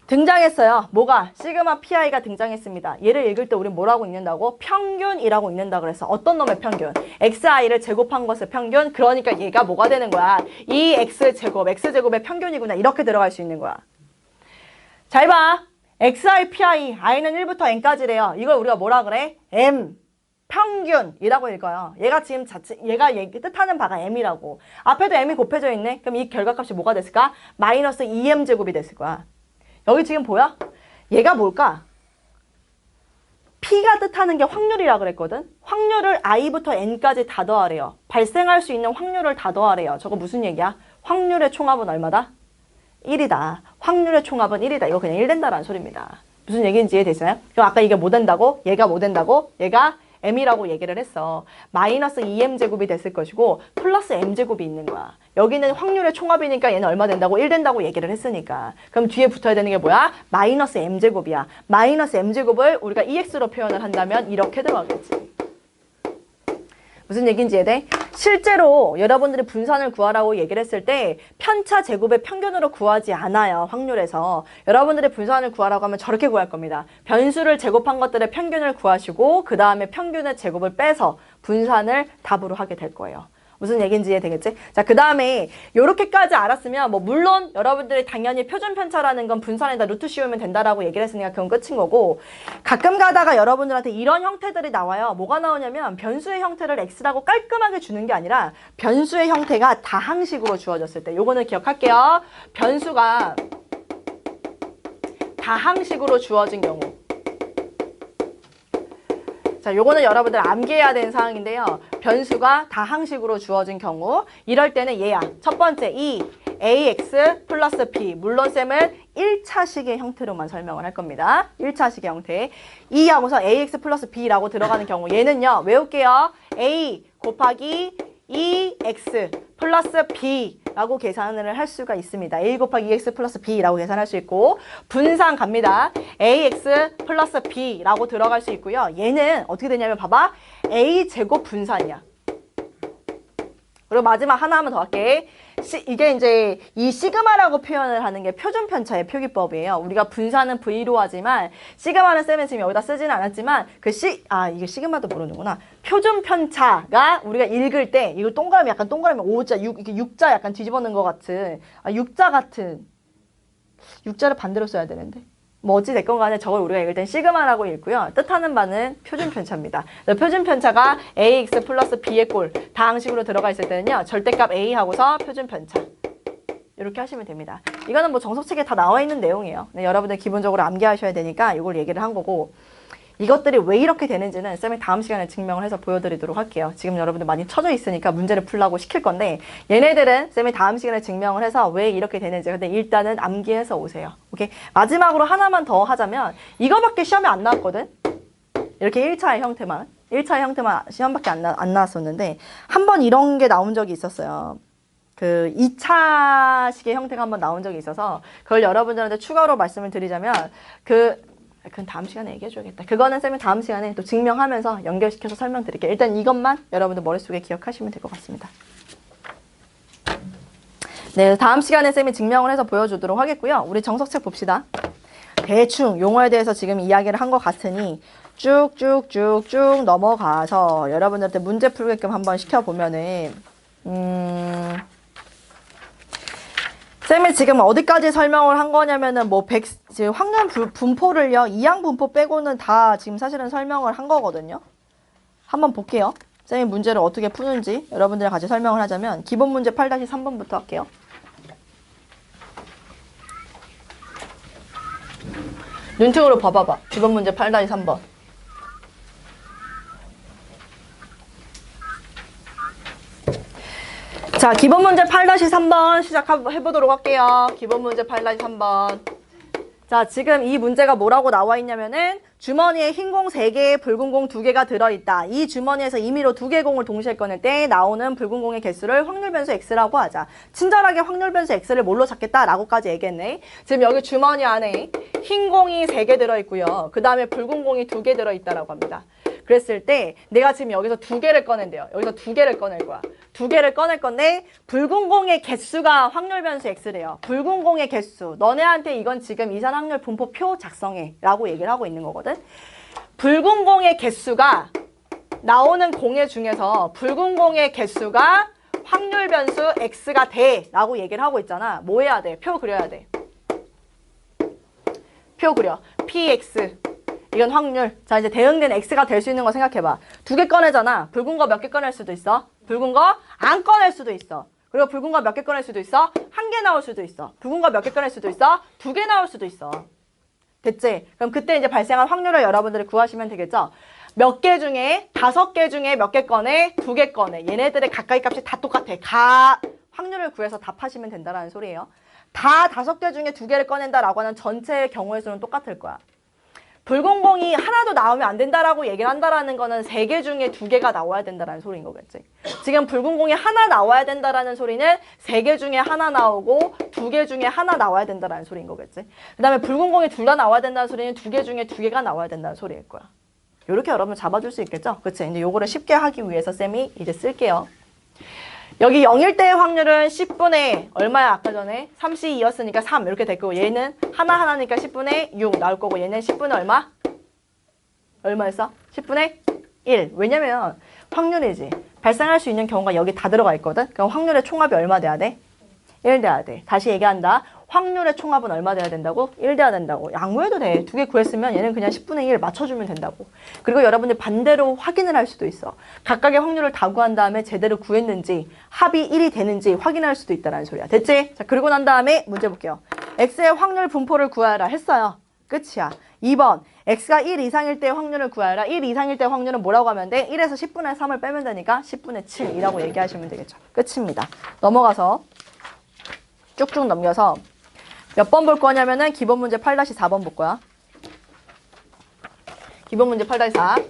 등장했어요. 뭐가? 시그마 pi가 등장했습니다. 얘를 읽을 때 우린 뭐라고 읽는다고? 평균이라고 읽는다 그래서 어떤 놈의 평균? xi를 제곱한 것의 평균? 그러니까 얘가 뭐가 되는 거야? 이 x제곱의 평균이구나. 이렇게 들어갈 수 있는 거야. 잘 봐. xi, pi, i는 1부터 n까지래요. 이걸 우리가 뭐라 그래? m. 평균이라고 읽어요. 얘가 지금 얘가 뜻하는 바가 m이라고. 앞에도 m이 곱해져 있네. 그럼 이 결과값이 뭐가 됐을까? 마이너스 2m제곱이 됐을 거야. 여기 지금 보여? 얘가 뭘까? P가 뜻하는 게 확률이라 그랬거든? 확률을 i부터 n까지 다 더하래요. 발생할 수 있는 확률을 다 더하래요. 저거 무슨 얘기야? 확률의 총합은 얼마다? 1이다. 확률의 총합은 1이다. 이거 그냥 1 된다라는 소리입니다. 무슨 얘기인지 이해되시나요? 그럼 아까 이게 뭐 된다고? 얘가 뭐 된다고? 얘가 m이라고 얘기를 했어. 마이너스 2m제곱이 됐을 것이고 플러스 m제곱이 있는 거야. 여기는 확률의 총합이니까 얘는 얼마 된다고? 1 된다고 얘기를 했으니까. 그럼 뒤에 붙어야 되는 게 뭐야? 마이너스 m제곱이야. 마이너스 m제곱을 우리가 ex로 표현을 한다면 이렇게 들어가겠지. 무슨 얘기인지 이해돼? 실제로 여러분들이 분산을 구하라고 얘기를 했을 때 편차 제곱의 평균으로 구하지 않아요. 확률에서. 여러분들이 분산을 구하라고 하면 저렇게 구할 겁니다. 변수를 제곱한 것들의 평균을 구하시고 그 다음에 평균의 제곱을 빼서 분산을 답으로 하게 될 거예요. 무슨 얘기인지 이해되겠지? 자, 그 다음에 요렇게까지 알았으면 뭐 물론 여러분들이 당연히 표준 편차라는 건 분산에다 루트 씌우면 된다라고 얘기를 했으니까 그건 끝인 거고, 가끔 가다가 여러분들한테 이런 형태들이 나와요. 뭐가 나오냐면 변수의 형태를 x라고 깔끔하게 주는 게 아니라 변수의 형태가 다항식으로 주어졌을 때, 요거는 기억할게요. 변수가 다항식으로 주어진 경우. 자, 요거는 여러분들 암기해야 되는 사항인데요. 변수가 다항식으로 주어진 경우, 이럴 때는 얘야. 첫 번째, 이 ax 플러스 b. 물론 쌤은 1차식의 형태로만 설명을 할 겁니다. 1차식의 형태. 2하고서 ax 플러스 b라고 들어가는 경우, 얘는요, 외울게요. a 곱하기 2x 플러스 b라고 계산을 할 수가 있습니다. a 곱하기 2x 플러스 b라고 계산할 수 있고, 분산 갑니다. ax 플러스 b라고 들어갈 수 있고요. 얘는 어떻게 되냐면 봐봐. a 제곱 분산이야. 그리고 마지막 하나만 더 할게. 이게 이제 이 시그마라고 표현을 하는 게 표준 편차의 표기법이에요. 우리가 분산은 V로 하지만 시그마는 쌤은 지금 여기다 쓰지는 않았지만 이게 시그마도 모르는구나. 표준 편차가 우리가 읽을 때 이거 동그라미 약간 동그라미 O자, 이렇게 U자 약간 뒤집어 놓은 것 같은 U자 같은 U자를 반대로 써야 되는데. 뭐 어찌 됐건 간에 저걸 우리가 읽을 땐 시그마라고 읽고요. 뜻하는 바는 표준 편차입니다. 표준 편차가 ax 플러스 b의 꼴 다항식으로 들어가 있을 때는요. 절대값 a 하고서 표준 편차. 이렇게 하시면 됩니다. 이거는 뭐 정석책에 다 나와 있는 내용이에요. 네, 여러분들 기본적으로 암기하셔야 되니까 이걸 얘기를 한 거고, 이것들이 왜 이렇게 되는지는 쌤이 다음 시간에 증명을 해서 보여드리도록 할게요. 지금 여러분들 많이 쳐져 있으니까 문제를 풀라고 시킬 건데, 얘네들은 쌤이 다음 시간에 증명을 해서 왜 이렇게 되는지, 근데 일단은 암기해서 오세요. 오케이? 마지막으로 하나만 더 하자면, 이거밖에 시험에 안 나왔거든? 이렇게 1차의 형태만 시험밖에 안 나왔었는데, 한 번 이런 게 나온 적이 있었어요. 그 2차식의 형태가 한번 나온 적이 있어서, 그걸 여러분들한테 추가로 말씀을 드리자면, 그건 다음 시간에 얘기해줘야겠다. 그거는 쌤이 다음 시간에 또 증명하면서 연결시켜서 설명드릴게요. 일단 이것만 여러분들 머릿속에 기억하시면 될 것 같습니다. 네, 다음 시간에 쌤이 증명을 해서 보여주도록 하겠고요. 우리 정석책 봅시다. 대충 용어에 대해서 지금 이야기를 한 것 같으니 쭉쭉쭉쭉 넘어가서 여러분들한테 문제 풀게끔 한번 시켜보면은 쌤이 지금 어디까지 설명을 한 거냐면은 지금 확률 분포를요, 이항 분포 빼고는 다 지금 사실은 설명을 한 거거든요. 한번 볼게요. 쌤이 문제를 어떻게 푸는지 여러분들과 같이 설명을 하자면, 기본 문제 8-3번부터 할게요. 눈팅으로 봐봐봐. 기본 문제 8-3번. 자, 기본 문제 8-3번 시작해보도록 할게요. 기본 문제 8-3번. 자, 지금 이 문제가 뭐라고 나와 있냐면은, 주머니에 흰 공 3개, 붉은 공 2개가 들어있다. 이 주머니에서 임의로 2개의 공을 동시에 꺼낼 때 나오는 붉은 공의 개수를 확률 변수 x라고 하자. 친절하게 확률 변수 x를 뭘로 찾겠다라고까지 얘기했네. 지금 여기 주머니 안에 흰 공이 3개 들어있고요. 그 다음에 붉은 공이 2개 들어있다라고 합니다. 그랬을 때 내가 지금 여기서 2개를 꺼낸대요. 여기서 2개를 꺼낼 거야. 2개를 꺼낼 건데, 붉은 공의 개수가 확률 변수 x래요. 붉은 공의 개수. 너네한테 이건 지금 이산 확률 분포표 작성해 라고 얘기를 하고 있는 거거든. 붉은 공의 개수가, 나오는 공의 중에서 붉은 공의 개수가 확률 변수 x가 돼 라고 얘기를 하고 있잖아. 뭐 해야 돼? 표 그려야 돼. 표 그려. px. 이건 확률. 자, 이제 대응된 x가 될 수 있는 거 생각해봐. 2개 꺼내잖아. 붉은 거 몇 개 꺼낼 수도 있어? 붉은 거 안 꺼낼 수도 있어. 그리고 붉은 거 몇 개 꺼낼 수도 있어? 1개 나올 수도 있어. 붉은 거 몇 개 꺼낼 수도 있어? 2개 나올 수도 있어. 됐지? 그럼 그때 이제 발생한 확률을 여러분들이 구하시면 되겠죠? 몇 개 중에, 5개 중에 몇 개 꺼내? 2개 꺼내. 얘네들의 가까이 값이 다 똑같아. 확률을 구해서 답하시면 된다는 소리예요. 다 5개 중에 2개를 꺼낸다라고 하는 전체의 경우의 수는 똑같을 거야. 붉은 공이 하나도 나오면 안 된다라고 얘기를 한다라는 거는 3개 중에 2개가 나와야 된다라는 소리인 거겠지. 지금 붉은 공이 하나 나와야 된다라는 소리는 3개 중에 하나 나오고 2개 중에 하나 나와야 된다라는 소리인 거겠지. 그 다음에 붉은 공이 둘 다 나와야 된다는 소리는 2개 중에 2개가 나와야 된다는 소리일 거야. 이렇게 여러분 잡아줄 수 있겠죠? 그치? 이제 요거를 쉽게 하기 위해서 쌤이 이제 쓸게요. 여기 0일 때의 확률은 10분의 얼마야? 아까 전에 3C2였으니까 3 이렇게 됐고, 얘는 하나니까 10분의 6 나올 거고, 얘는 10분의 얼마? 얼마였어? 10분의 1. 왜냐면 확률이지. 발생할 수 있는 경우가 여기 다 들어가 있거든. 그럼 확률의 총합이 얼마 돼야 돼? 1 돼야 돼. 다시 얘기한다. 확률의 총합은 얼마 돼야 된다고? 1 돼야 된다고. 양보해도 돼. 2개 구했으면 얘는 그냥 10분의 1 맞춰주면 된다고. 그리고 여러분들 반대로 확인을 할 수도 있어. 각각의 확률을 다 구한 다음에 제대로 구했는지 합이 1이 되는지 확인할 수도 있다는 소리야. 됐지? 자, 그리고 난 다음에 문제 볼게요. x의 확률 분포를 구하라 했어요. 끝이야. 2번 x가 1 이상일 때 확률을 구하라. 1 이상일 때 확률은 뭐라고 하면 돼? 1에서 10분의 3을 빼면 되니까 10분의 7이라고 얘기하시면 되겠죠. 끝입니다. 넘어가서 쭉쭉 넘겨서 몇 번 볼 거냐면은 기본 문제 8-4번 볼 거야. 기본 문제 8-4.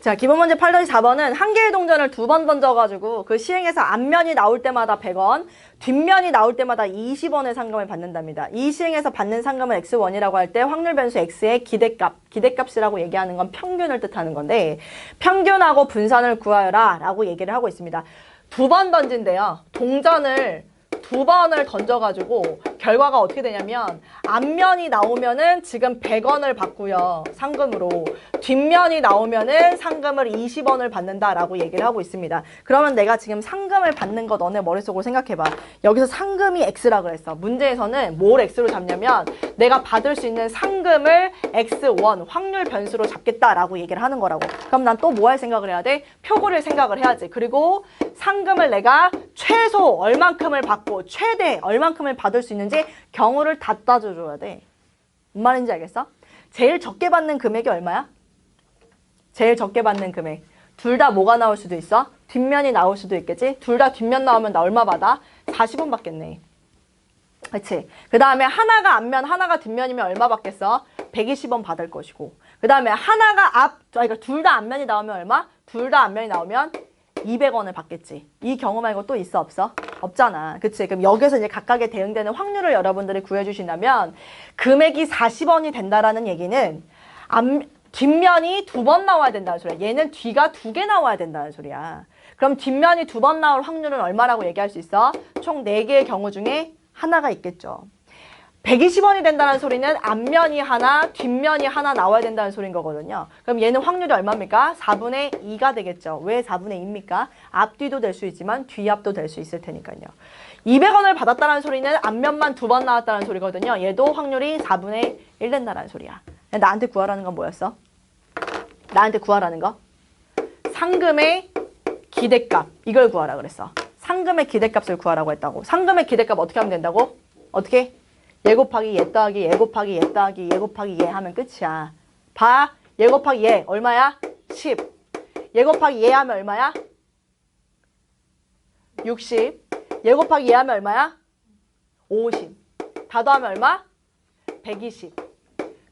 자, 기본 문제 8-4번은 한 개의 동전을 2번 던져가지고 그 시행에서 앞면이 나올 때마다 100원, 뒷면이 나올 때마다 20원의 상금을 받는답니다. 이 시행에서 받는 상금은 x1이라고 할 때 확률 변수 x의 기대값, 기대값이라고 얘기하는 건 평균을 뜻하는 건데, 평균하고 분산을 구하여라 라고 얘기를 하고 있습니다. 2번 던진대요. 동전을 2번을 던져가지고 결과가 어떻게 되냐면 앞면이 나오면은 지금 100원을 받고요. 상금으로. 뒷면이 나오면은 상금을 20원을 받는다라고 얘기를 하고 있습니다. 그러면 내가 지금 상금을 받는 거 너네 머릿속으로 생각해봐. 여기서 상금이 X라 그랬어. 문제에서는 뭘 X로 잡냐면 내가 받을 수 있는 상금을 X1 확률 변수로 잡겠다라고 얘기를 하는 거라고. 그럼 난 또 뭐 할 생각을 해야 돼? 표고를 생각을 해야지. 그리고 상금을 내가 최소 얼만큼을 받고 최대 얼만큼을 받을 수 있는지 경우를 다 따져줘야 돼. 뭔 말인지 알겠어? 제일 적게 받는 금액이 얼마야? 제일 적게 받는 금액. 둘 다 뭐가 나올 수도 있어? 뒷면이 나올 수도 있겠지? 둘 다 뒷면 나오면 나 얼마 받아? 40원 받겠네. 그치? 그 다음에 하나가 앞면, 하나가 뒷면이면 얼마 받겠어? 120원 받을 것이고. 그 다음에 하나가 그러니까 둘 다 앞면이 나오면 얼마? 둘 다 앞면이 나오면 200원을 받겠지. 이 경우 말고 또 있어 없어? 없잖아. 그치? 그럼 여기서 이제 각각에 대응되는 확률을 여러분들이 구해주신다면 금액이 40원이 된다라는 얘기는 뒷면이 2번 나와야 된다는 소리야. 얘는 뒤가 2개 나와야 된다는 소리야. 그럼 뒷면이 2번 나올 확률은 얼마라고 얘기할 수 있어? 총 4개의 경우 중에 하나가 있겠죠. 120원이 된다는 소리는 앞면이 하나, 뒷면이 하나 나와야 된다는 소리인 거거든요. 그럼 얘는 확률이 얼마입니까? 4분의 2가 되겠죠. 왜 4분의 2입니까? 앞뒤도 될 수 있지만 뒤앞도 될 수 있을 테니까요. 200원을 받았다는 소리는 앞면만 2번 나왔다는 소리거든요. 얘도 확률이 4분의 1 된다는 소리야. 나한테 구하라는 건 뭐였어? 나한테 구하라는 거? 상금의 기대값. 이걸 구하라 그랬어. 상금의 기대값을 구하라고 했다고. 상금의 기대값 어떻게 하면 된다고? 어떻게? 얘 곱하기 얘 더하기 얘 곱하기 얘 더하기 얘 곱하기 얘 하면 끝이야. 봐. 얘 곱하기 얘 얼마야? 10. 얘 곱하기 얘 하면 얼마야? 60. 얘 곱하기 얘 하면 얼마야? 50. 다 더하면 얼마? 120.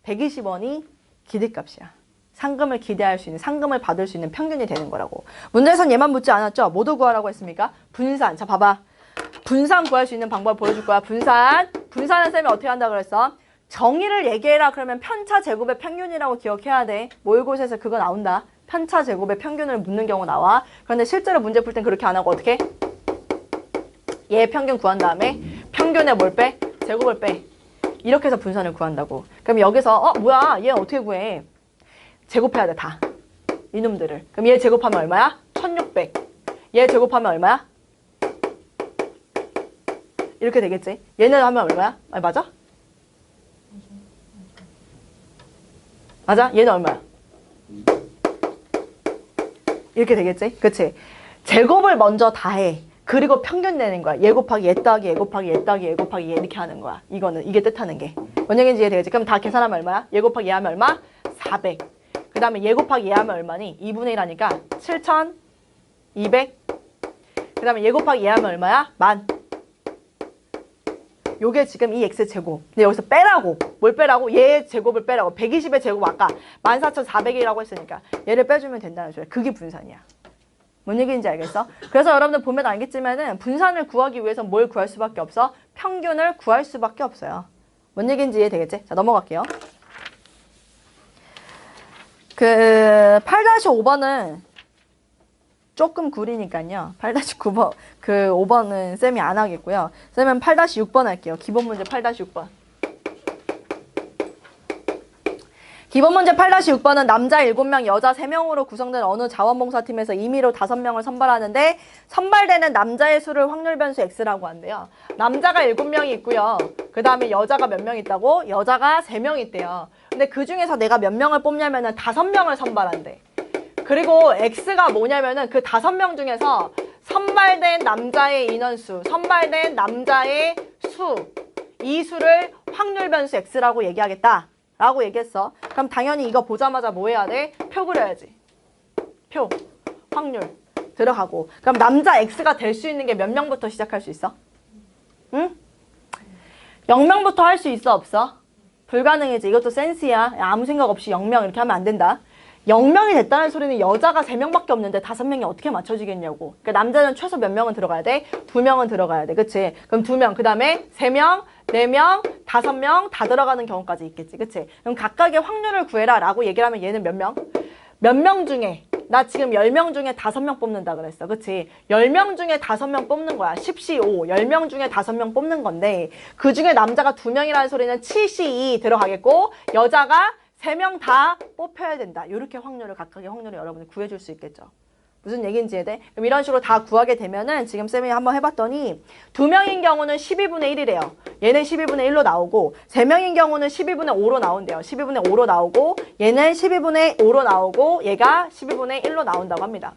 120원이 기대값이야. 상금을 기대할 수 있는, 상금을 받을 수 있는 평균이 되는 거라고. 문제에선 얘만 묻지 않았죠? 뭐도 구하라고 했습니까? 분산. 자, 봐봐. 분산 구할 수 있는 방법 보여줄 거야. 분산은 쌤이 어떻게 한다 그랬어? 정의를 얘기해라. 그러면 편차 제곱의 평균이라고 기억해야 돼. 모의고시에서 그거 나온다. 편차 제곱의 평균을 묻는 경우 나와. 그런데 실제로 문제 풀 땐 그렇게 안 하고 어떻게? 얘 평균 구한 다음에 평균에 뭘 빼? 제곱을 빼. 이렇게 해서 분산을 구한다고. 그럼 여기서 뭐야? 얘 어떻게 구해? 제곱해야 돼, 다. 이놈들을. 그럼 얘 제곱하면 얼마야? 1600. 얘 제곱하면 얼마야? 이렇게 되겠지? 얘는 하면 얼마야? 아니, 맞아? 맞아? 얘는 얼마야? 이렇게 되겠지? 그치? 제곱을 먼저 다 해. 그리고 평균 내는 거야. 얘 곱하기 얘 더하기 얘 곱하기 얘 더하기 얘 곱하기 얘 이렇게 하는 거야. 이게 뜻하는 게. 뭔 얘기인지 이해되겠지? 그럼 다 계산하면 얼마야? 얘 곱하기 얘 하면 얼마? 400. 그 다음에 얘 곱하기 얘 하면 얼마니? 2분의 1하니까 7200. 그 다음에 얘 곱하기 얘 하면 얼마야? 10,000. 요게 지금 이 x제곱. 근데 여기서 빼라고. 뭘 빼라고? 얘 제곱을 빼라고. 120의 제곱 아까 14,400이라고 했으니까 얘를 빼주면 된다는 소리야. 그게 분산이야. 뭔 얘기인지 알겠어? 그래서 여러분들 보면 알겠지만은 분산을 구하기 위해서 뭘 구할 수밖에 없어? 평균을 구할 수밖에 없어요. 뭔 얘기인지 이해되겠지? 자, 넘어갈게요. 그 8-5번은 조금 구리니까요. 8-9번, 그 5번은 쌤이 안 하겠고요. 쌤은 8-6번 할게요. 기본 문제 8-6번. 기본 문제 8-6번은 남자 7명, 여자 3명으로 구성된 어느 자원봉사팀에서 임의로 5명을 선발하는데 선발되는 남자의 수를 확률 변수 X라고 한대요. 남자가 7명이 있고요. 그 다음에 여자가 몇 명 있다고? 여자가 3명 있대요. 근데 그 중에서 내가 몇 명을 뽑냐면은 5명을 선발한대. 그리고 X가 뭐냐면은 그 5명 중에서 선발된 남자의 인원수, 선발된 남자의 수, 이 수를 확률 변수 X라고 얘기하겠다. 라고 얘기했어. 그럼 당연히 이거 보자마자 뭐 해야 돼? 표 그려야지. 표, 확률 들어가고. 그럼 남자 X가 될 수 있는 게 몇 명부터 시작할 수 있어? 응? 0명부터 할 수 있어, 없어? 불가능이지. 이것도 센스야. 아무 생각 없이 0명 이렇게 하면 안 된다. 0명이 됐다는 소리는 여자가 3명밖에 없는데 5명이 어떻게 맞춰지겠냐고. 그러니까 남자는 최소 몇 명은 들어가야 돼? 2명은 들어가야 돼. 그치? 그럼 2명, 그 다음에 3명, 4명, 5명 다 들어가는 경우까지 있겠지. 그치? 그럼 각각의 확률을 구해라 라고 얘기를 하면 얘는 몇 명? 몇 명 중에 나 지금 10명 중에 5명 뽑는다 그랬어. 그치? 10명 중에 5명 뽑는 거야. 10C5. 10명 중에 5명 뽑는 건데 그 중에 남자가 2명이라는 소리는 7C2 들어가겠고 여자가 3명 다 뽑혀야 된다. 이렇게 확률을 각각의 확률을 여러분이 구해줄 수 있겠죠. 무슨 얘기인지 이해돼? 그럼 이런 식으로 다 구하게 되면은 지금 쌤이 한번 해봤더니 2명인 경우는 12분의 1이래요. 얘는 12분의 1로 나오고 3명인 경우는 12분의 5로 나온대요. 12분의 5로 나오고 얘는 12분의 5로 나오고 얘가 12분의 1로 나온다고 합니다.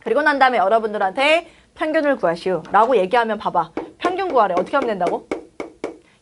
그리고 난 다음에 여러분들한테 평균을 구하시오 라고 얘기하면 봐봐. 평균 구하래. 어떻게 하면 된다고?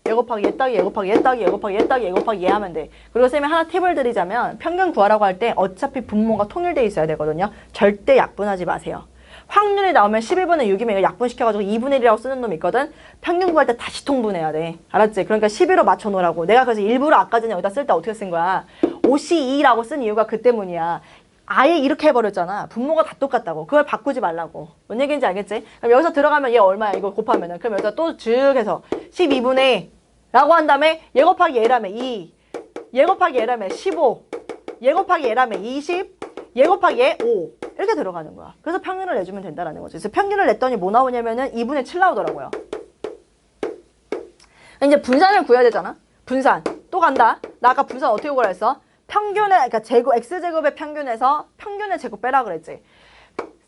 얘 곱하기 얘 따기 얘 곱하기 얘 따기 얘 곱하기 얘 따기 얘 곱하기 얘 하면 돼. 그리고 쌤이 하나 팁을 드리자면 평균 구하라고 할 때 어차피 분모가 통일되어 있어야 되거든요. 절대 약분하지 마세요. 확률이 나오면 11분의 6이면 이거 약분시켜가지고 2분의 1이라고 쓰는 놈이 있거든. 평균 구할 때 다시 통분해야 돼. 알았지? 그러니까 11로 맞춰놓으라고. 내가 그래서 일부러 아까 전에 여기다 쓸 때 어떻게 쓴 거야? 5C2라고 쓴 이유가 그 때문이야. 아예 이렇게 해버렸잖아. 분모가 다 똑같다고. 그걸 바꾸지 말라고. 뭔 얘기인지 알겠지? 그럼 여기서 들어가면 얘 얼마야? 이거 곱하면은. 그럼 여기다 또 쭉 해서 12분의 라고 한 다음에 얘 곱하기 얘라며 2. 얘 곱하기 얘라며 15. 얘 곱하기 얘라며 20. 얘 곱하기 얘 5. 이렇게 들어가는 거야. 그래서 평균을 내주면 된다라는 거죠. 그래서 평균을 냈더니 뭐 나오냐면은 2분의 7 나오더라고요. 이제 분산을 구해야 되잖아. 분산. 또 간다. 나 아까 분산 어떻게 구하라 했어? 평균의, 그러니까 제곱, x제곱의 평균에서 평균의 제곱 빼라 그랬지.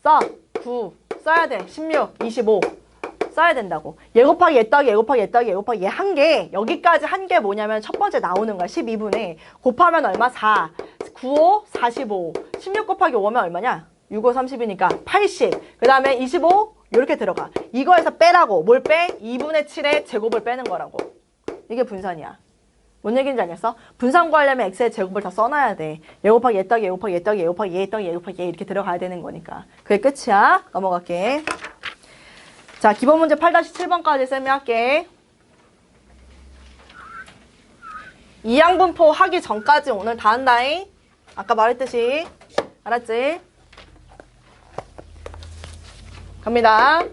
써. 9. 써야 돼. 16. 25. 써야 된다고. 얘 곱하기 얘 따기 얘 곱하기 얘 따기 얘 곱하기 얘 한 개. 여기까지 한 개 뭐냐면 첫 번째 나오는 거야. 12분의. 곱하면 얼마? 4. 9, 5, 45. 16 곱하기 5면 얼마냐? 6, 5, 30이니까 80. 그 다음에 25. 이렇게 들어가. 이거에서 빼라고. 뭘 빼? 2분의 7의 제곱을 빼는 거라고. 이게 분산이야. 뭔 얘기인지 알겠어? 분산 구하려면 x의 제곱을 다 써놔야 돼. 얘 곱하기 얘 따기 얘 곱하기 얘 따기 얘 곱하기 얘 따기 얘 곱하기 얘 이렇게 들어가야 되는 거니까. 그게 끝이야. 넘어갈게. 자, 기본 문제 8-7번까지 쌤이 할게. 이항분포 하기 전까지 오늘 다 한다잉. 아까 말했듯이. 알았지? 갑니다.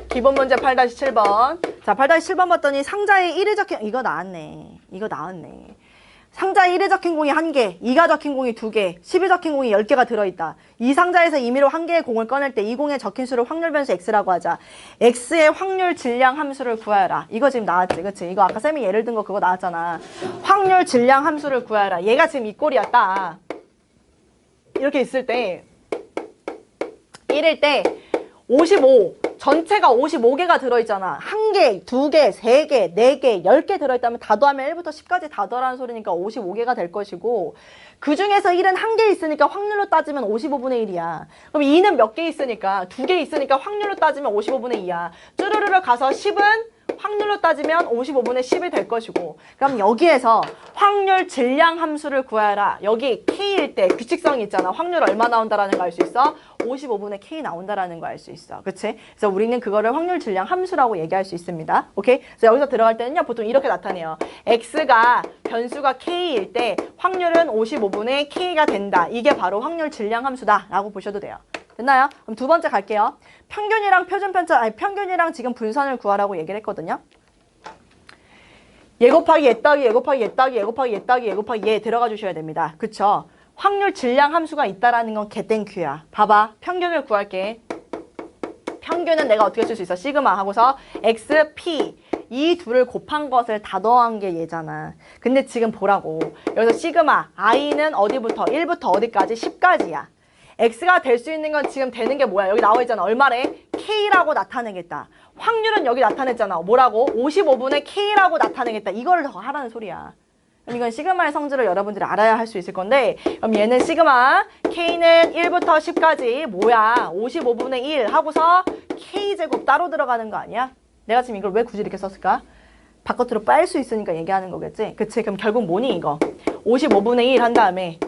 기본 문제 8-7번. 자, 8-7번 봤더니 상자에 1이 적힌, 이거 나왔네. 이거 나왔네. 상자에 1이 적힌 공이 1개, 2가 적힌 공이 2개, 10이 적힌 공이 10개가 들어있다. 이 상자에서 임의로 1개의 공을 꺼낼 때 이 공에 적힌 수를 확률 변수 x라고 하자. x의 확률 질량 함수를 구하여라. 이거 지금 나왔지, 그치? 이거 아까 쌤이 예를 든 거 그거 나왔잖아. 확률 질량 함수를 구하여라. 얘가 지금 이 꼴이야, 딱. 이렇게 있을 때 1일 때 55. 전체가 55개가 들어있잖아. 1개, 2개, 3개, 4개, 10개 들어있다면 다 더하면 1부터 10까지 다 더하라는 소리니까 55개가 될 것이고 그 중에서 1은 1개 있으니까 확률로 따지면 55분의 1이야. 그럼 2는 몇 개 있으니까 2개 있으니까 확률로 따지면 55분의 2야. 쭈르르르 가서 10은 확률로 따지면 55분의 10이 될 것이고 그럼 여기에서 확률 질량 함수를 구하라. 여기 K일 때 규칙성이 있잖아. 확률 얼마 나온다라는 거 알 수 있어? 55분의 K 나온다라는 거 알 수 있어. 그치? 그래서 우리는 그거를 확률 질량 함수라고 얘기할 수 있습니다. 오케이? 그래서 여기서 들어갈 때는요. 보통 이렇게 나타내요. X가 변수가 K일 때 확률은 55분의 K가 된다. 이게 바로 확률 질량 함수다 라고 보셔도 돼요. 됐나요? 그럼 두 번째 갈게요. 평균이랑 표준편차, 아니 평균이랑 지금 분산을 구하라고 얘기를 했거든요. 얘 곱하기 얘 따기, 얘 곱하기 얘 따기, 얘 곱하기 얘 따기, 얘 곱하기 얘 들어가 주셔야 됩니다. 그쵸? 확률 질량 함수가 있다라는 건 개땡큐야. 봐봐. 평균을 구할게. 평균은 내가 어떻게 쓸 수 있어? 시그마 하고서 x, p 이 둘을 곱한 것을 다 더한 게 얘잖아. 근데 지금 보라고. 여기서 시그마 i는 어디부터? 1부터 어디까지? 10까지야. x가 될 수 있는 건 지금 되는 게 뭐야? 여기 나와 있잖아. 얼마래? k라고 나타내겠다. 확률은 여기 나타냈잖아. 뭐라고? 55분의 k라고 나타내겠다. 이거를 더 하라는 소리야. 그럼 이건 시그마의 성질을 여러분들이 알아야 할 수 있을 건데 그럼 얘는 시그마 k는 1부터 10까지 뭐야? 55분의 1 하고서 k제곱 따로 들어가는 거 아니야? 내가 지금 이걸 왜 굳이 이렇게 썼을까? 바깥으로 빨 수 있으니까 얘기하는 거겠지? 그치? 그럼 결국 뭐니 이거? 55분의 1 한 다음에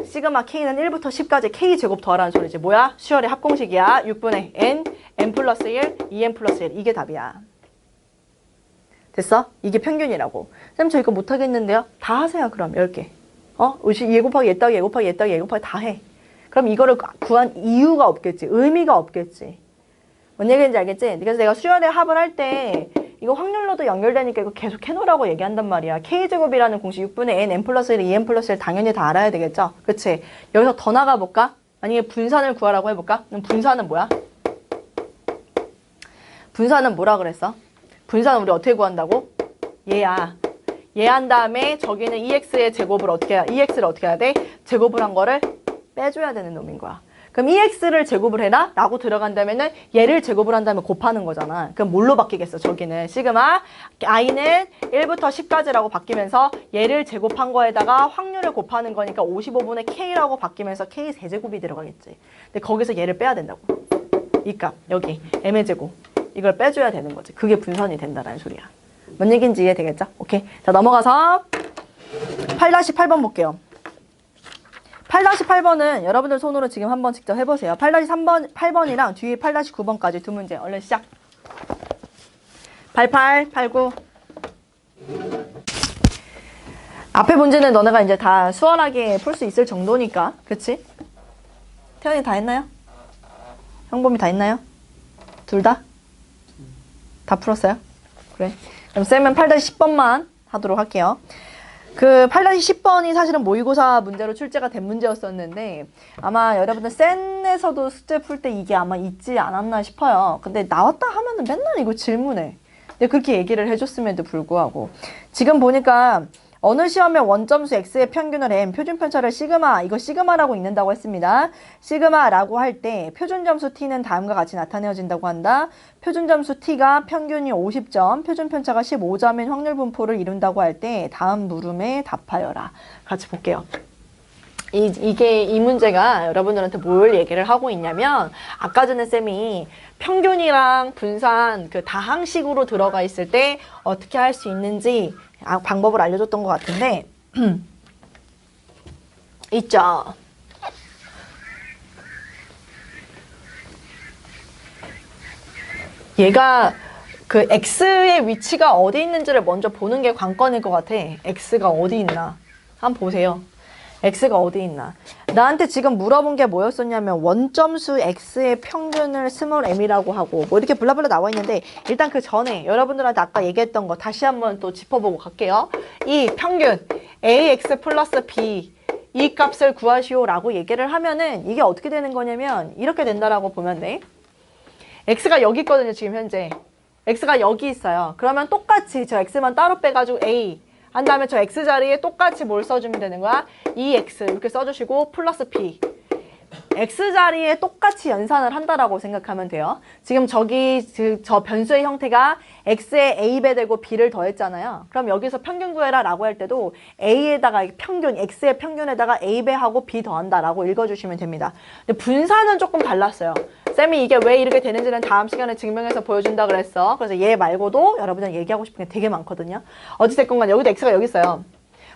시그마 k는 1부터 10까지 k제곱 더하라는 소리지. 뭐야? 수열의 합공식이야. 6분의 n 플러스 1, 2n 플러스 1. 이게 답이야. 됐어? 이게 평균이라고. 쌤 저 이거 못하겠는데요? 다 하세요 그럼 10개. 얘 곱하기 얘 따기, 얘 곱하기 얘 따기, 얘 곱하기 다 해. 그럼 이거를 구한 이유가 없겠지. 의미가 없겠지. 뭔 얘기인지 알겠지? 그래서 내가 수열의 합을 할 때 이거 확률로도 연결되니까 이거 계속 해놓으라고 얘기한단 말이야. K제곱이라는 공식 6분의 n 플러스 1, 2n 플러스 1 당연히 다 알아야 되겠죠? 그치? 여기서 더 나가볼까? 만약에 분산을 구하라고 해볼까? 그럼 분산은 뭐야? 분산은 뭐라 그랬어? 분산은 우리 어떻게 구한다고? 얘야. 얘 한 다음에 저기는 EX의 제곱을 어떻게 해야, EX를 어떻게 해야 돼? 제곱을 한 거를 빼줘야 되는 놈인 거야. 그럼 EX를 제곱을 해라? 라고 들어간다면은 얘를 제곱을 한다면 곱하는 거잖아. 그럼 뭘로 바뀌겠어? 저기는 시그마 i는 1부터 10까지라고 바뀌면서 얘를 제곱한 거에다가 확률을 곱하는 거니까 55분의 k라고 바뀌면서 k 세제곱이 들어가겠지. 근데 거기서 얘를 빼야 된다고. 이 값 여기 m의 제곱 이걸 빼줘야 되는 거지. 그게 분산이 된다라는 소리야. 뭔 얘기인지 이해되겠죠? 오케이. 자 넘어가서 8-8번 볼게요. 8-8번은 여러분들 손으로 지금 한번 직접 해보세요. 8-8번이랑 뒤에 8-9번까지 두 문제. 얼른 시작. 88, 89. 앞에 문제는 너네가 이제 다 수월하게 풀 수 있을 정도니까. 그치? 태연이 다 했나요? 형범이 다 했나요? 둘 다? 다 풀었어요? 그래. 그럼 쌤은 8-10번만 하도록 할게요. 그 8-10번이 사실은 모의고사 문제로 출제가 된 문제였었는데 아마 여러분들 센에서도 숙제 풀 때 이게 아마 있지 않았나 싶어요. 근데 나왔다 하면은 맨날 이거 질문해. 근데 그렇게 얘기를 해줬음에도 불구하고 지금 보니까 어느 시험에 원점수 x의 평균을 m, 표준편차를 시그마, 이거 시그마라고 읽는다고 했습니다. 시그마라고 할 때 표준점수 t는 다음과 같이 나타내어진다고 한다. 표준점수 t가 평균이 50점, 표준편차가 15점인 확률분포를 이룬다고 할 때 다음 물음에 답하여라. 같이 볼게요. 이 문제가 여러분들한테 뭘 얘기를 하고 있냐면 아까 전에 쌤이 평균이랑 분산 그 다항식으로 들어가 있을 때 어떻게 할 수 있는지 방법을 알려줬던 것 같은데 있죠. 얘가 그 x의 위치가 어디 있는지를 먼저 보는 게 관건일 것 같아. x가 어디 있나 한번 보세요. x가 어디 있나. 나한테 지금 물어본 게 뭐였었냐면 원점수 x의 평균을 스몰 m이라고 하고 뭐 이렇게 블라블라 나와 있는데 일단 그 전에 여러분들한테 아까 얘기했던 거 다시 한번 또 짚어보고 갈게요. 이 평균 ax 플러스 b 이 값을 구하시오 라고 얘기를 하면은 이게 어떻게 되는 거냐면 이렇게 된다라고 보면 돼. x가 여기 있거든요. 지금 현재 x가 여기 있어요. 그러면 똑같이 저 x만 따로 빼가지고 a 한 다음에 저 x 자리에 똑같이 뭘 써주면 되는 거야? 2x 이렇게 써주시고 플러스 p x 자리에 똑같이 연산을 한다라고 생각하면 돼요. 지금 저기 저 변수의 형태가 x에 a배 되고 b를 더했잖아요. 그럼 여기서 평균 구해라 라고 할 때도 a에다가 평균, x의 평균에다가 a배 하고 b 더한다 라고 읽어주시면 됩니다. 근데 분산은 조금 달랐어요. 쌤이 이게 왜 이렇게 되는지는 다음 시간에 증명해서 보여준다 그랬어. 그래서 얘 말고도 여러분들 얘기하고 싶은 게 되게 많거든요. 어찌됐건 간에 여기도 x가 여기 있어요.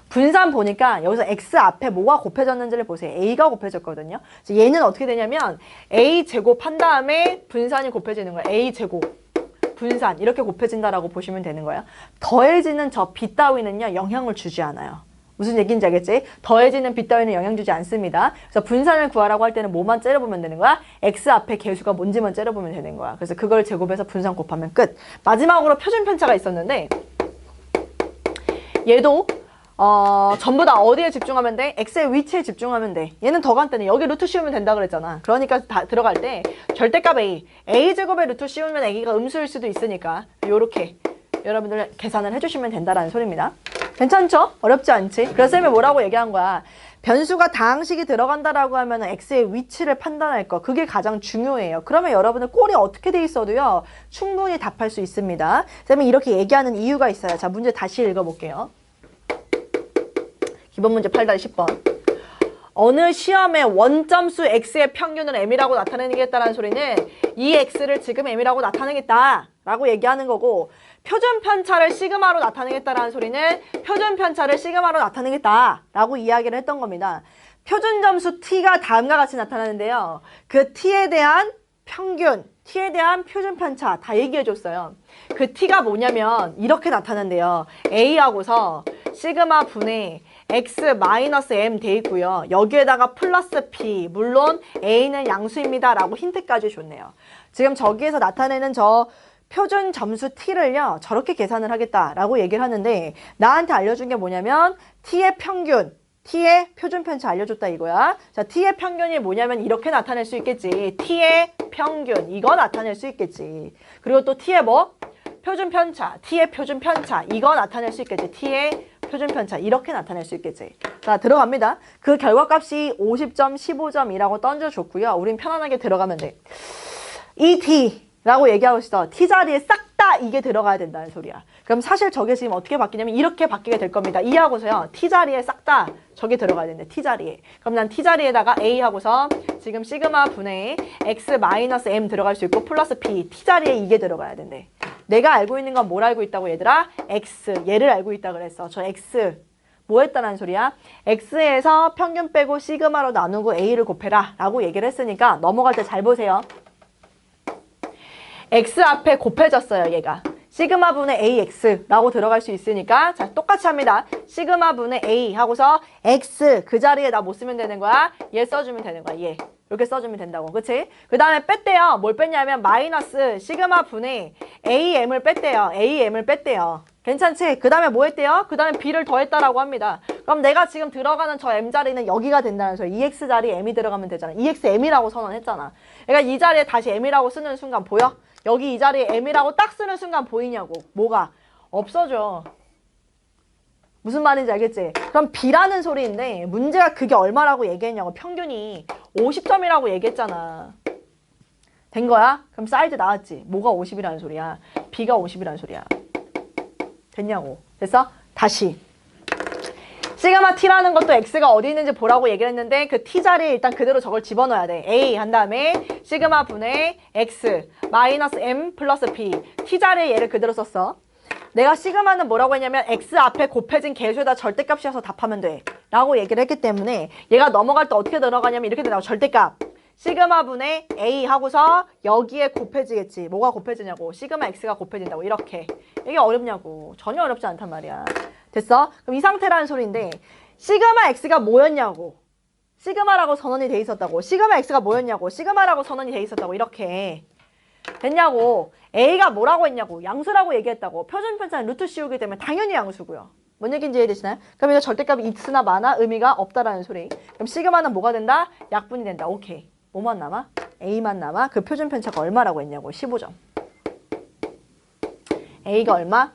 분산 보니까 여기서 x 앞에 뭐가 곱해졌는지를 보세요. a가 곱해졌거든요. 그래서 얘는 어떻게 되냐면 a 제곱 한 다음에 분산이 곱해지는 거예요. a 제곱 분산 이렇게 곱해진다라고 보시면 되는 거예요. 더해지는 저 b 따위는요 영향을 주지 않아요. 무슨 얘기인지 알겠지? 더해지는 b 따위는 영향 주지 않습니다. 그래서 분산을 구하라고 할 때는 뭐만 째려보면 되는 거야? x 앞에 개수가 뭔지만 째려보면 되는 거야. 그래서 그걸 제곱해서 분산 곱하면 끝. 마지막으로 표준 편차가 있었는데 얘도 전부 다 어디에 집중하면 돼? x의 위치에 집중하면 돼. 얘는 더 간단해. 여기 루트 씌우면 된다 그랬잖아. 그러니까 다 들어갈 때 절대값 a 제곱에 루트 씌우면 a가 음수일 수도 있으니까 요렇게 여러분들 계산을 해주시면 된다라는 소리입니다. 괜찮죠? 어렵지 않지? 그래서 쌤이 뭐라고 얘기한 거야? 변수가 다항식이 들어간다라고 하면 x의 위치를 판단할 거. 그게 가장 중요해요. 그러면 여러분들 꼴이 어떻게 돼 있어도요. 충분히 답할 수 있습니다. 쌤이 이렇게 얘기하는 이유가 있어요. 자, 문제 다시 읽어볼게요. 기본 문제 8-10번. 어느 시험의 원점수 x의 평균을 m이라고 나타내겠다라는 소리는 이 x를 지금 m이라고 나타내겠다 라고 얘기하는 거고, 표준 편차를 시그마로 나타내겠다라는 소리는 표준 편차를 시그마로 나타내겠다 라고 이야기를 했던 겁니다. 표준 점수 t가 다음과 같이 나타나는데요. 그 t에 대한 평균, t에 대한 표준 편차 다 얘기해 줬어요. 그 t가 뭐냐면 이렇게 나타난대요. a하고서 시그마 분의 x-m 돼 있고요. 여기에다가 플러스 p, 물론 a는 양수입니다 라고 힌트까지 줬네요. 지금 저기에서 나타내는 저 표준 점수 t를요 저렇게 계산을 하겠다라고 얘기를 하는데, 나한테 알려준 게 뭐냐면 t의 평균, t의 표준 편차 알려줬다 이거야. 자, t의 평균이 뭐냐면 이렇게 나타낼 수 있겠지. t의 평균 이거 나타낼 수 있겠지. 그리고 또 t의 뭐? 표준 편차, t의 표준 편차 이거 나타낼 수 있겠지. t의 표준 편차 이렇게 나타낼 수 있겠지. 자, 들어갑니다. 그 결과값이 50점, 15점이라고 던져줬고요. 우린 편안하게 들어가면 돼. 이 t라고 얘기하고 있어. t 자리에 싹 다 이게 들어가야 된다는 소리야. 그럼 사실 저게 지금 어떻게 바뀌냐면 이렇게 바뀌게 될 겁니다. 2하고서요. t 자리에 싹 다 저게 들어가야 된대. t 자리에. 그럼 난 t 자리에다가 a 하고서 지금 시그마 분의 x-m 들어갈 수 있고 플러스 p, t 자리에 이게 들어가야 된대. 내가 알고 있는 건 뭘 알고 있다고 얘들아? x, 얘를 알고 있다 그랬어. 저 x 뭐 했다는 소리야? x에서 평균 빼고 시그마로 나누고 a를 곱해라 라고 얘기를 했으니까 넘어갈 때 잘 보세요. x 앞에 곱해졌어요, 얘가. 시그마 분의 ax라고 들어갈 수 있으니까 자, 똑같이 합니다. 시그마 분의 a 하고서 x 그 자리에 나 못 쓰면 되는 거야. 얘 써주면 되는 거야, 얘. 이렇게 써주면 된다고, 그치? 그 다음에 뺐대요. 뭘 뺐냐면 마이너스 시그마 분의 am을 뺐대요. am을 뺐대요. 괜찮지? 그 다음에 뭐 했대요? 그 다음에 b를 더했다라고 합니다. 그럼 내가 지금 들어가는 저 m 자리는 여기가 된다는 소리. ex 자리에 m이 들어가면 되잖아. ex m이라고 선언했잖아. 그러니까 이 자리에 다시 m이라고 쓰는 순간 보여? 여기 이 자리에 m이라고 딱 쓰는 순간 보이냐고. 뭐가? 없어져. 무슨 말인지 알겠지? 그럼 b라는 소리인데 문제가 그게 얼마라고 얘기했냐고. 평균이 50점이라고 얘기했잖아. 된 거야? 그럼 사이즈 나왔지? 뭐가 50이라는 소리야? b가 50이라는 소리야. 됐냐고. 됐어? 다시. 시그마 t라는 것도 x가 어디 있는지 보라고 얘기를 했는데 그 t 자리에 일단 그대로 저걸 집어넣어야 돼. a 한 다음에 시그마 분의 x 마이너스 m 플러스 p. t 자리에 얘를 그대로 썼어. 내가 시그마는 뭐라고 했냐면 x 앞에 곱해진 개수에다 절대값이어서 답하면 돼 라고 얘기를 했기 때문에 얘가 넘어갈 때 어떻게 들어가냐면 이렇게 된다고. 절대값 시그마 분의 a 하고서 여기에 곱해지겠지. 뭐가 곱해지냐고. 시그마 x가 곱해진다고. 이렇게. 이게 어렵냐고. 전혀 어렵지 않단 말이야. 됐어? 그럼 이 상태라는 소리인데 시그마 x가 뭐였냐고. 시그마라고 선언이 돼 있었다고. 시그마 x가 뭐였냐고. 시그마라고 선언이 돼 있었다고. 이렇게. 됐냐고. a가 뭐라고 했냐고. 양수라고 얘기했다고. 표준 편차는 루트 씌우기 때문에 당연히 양수고요. 뭔 얘기인지 이해되시나요? 그럼 이거 절대값이 있으나 마나 의미가 없다라는 소리. 그럼 시그마는 뭐가 된다? 약분이 된다. 오케이. 뭐만 남아? a만 남아. 그 표준 편차가 얼마라고 했냐고. 15점. a가 얼마?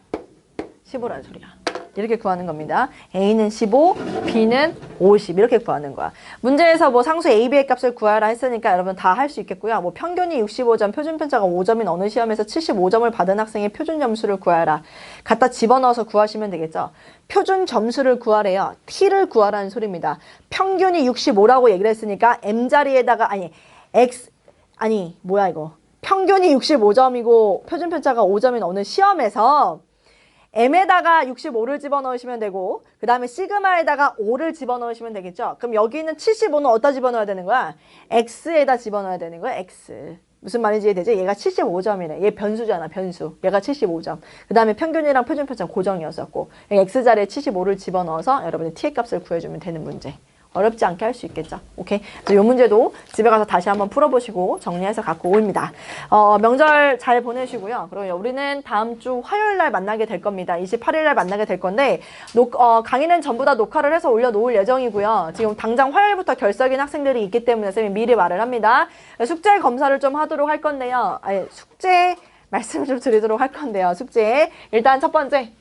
15라는 소리야. 이렇게 구하는 겁니다. a는 15, b는 50 이렇게 구하는 거야. 문제에서 뭐 상수 a, b의 값을 구하라 했으니까 여러분 다 할 수 있겠고요. 뭐 평균이 65점, 표준 편차가 5점인 어느 시험에서 75점을 받은 학생의 표준 점수를 구하라. 갖다 집어넣어서 구하시면 되겠죠. 표준 점수를 구하래요. t를 구하라는 소리입니다. 평균이 65라고 얘기를 했으니까 m 자리에다가 아니 x 아니 뭐야 이거. 평균이 65점이고 표준편차가 5점인 어느 시험에서 m에다가 65를 집어넣으시면 되고 그 다음에 시그마에다가 5를 집어넣으시면 되겠죠. 그럼 여기 있는 75는 어디다 집어넣어야 되는 거야? x에다 집어넣어야 되는 거야. x. 무슨 말인지 이해되지? 얘가 75점이래. 얘 변수잖아, 변수. 얘가 75점. 그 다음에 평균이랑 표준편차 고정이었었고 x 자리에 75를 집어넣어서 여러분이 t의 값을 구해주면 되는 문제. 어렵지 않게 할 수 있겠죠. 오케이. 그래서 이 문제도 집에 가서 다시 한번 풀어보시고 정리해서 갖고 옵니다. 명절 잘 보내시고요. 그리고 우리는 다음 주 화요일 날 만나게 될 겁니다. 28일 날 만나게 될 건데 강의는 전부 다 녹화를 해서 올려놓을 예정이고요. 지금 당장 화요일부터 결석인 학생들이 있기 때문에 쌤이 미리 말을 합니다. 숙제 검사를 좀 하도록 할 건데요. 숙제 말씀을 좀 드리도록 할 건데요. 숙제 일단 첫 번째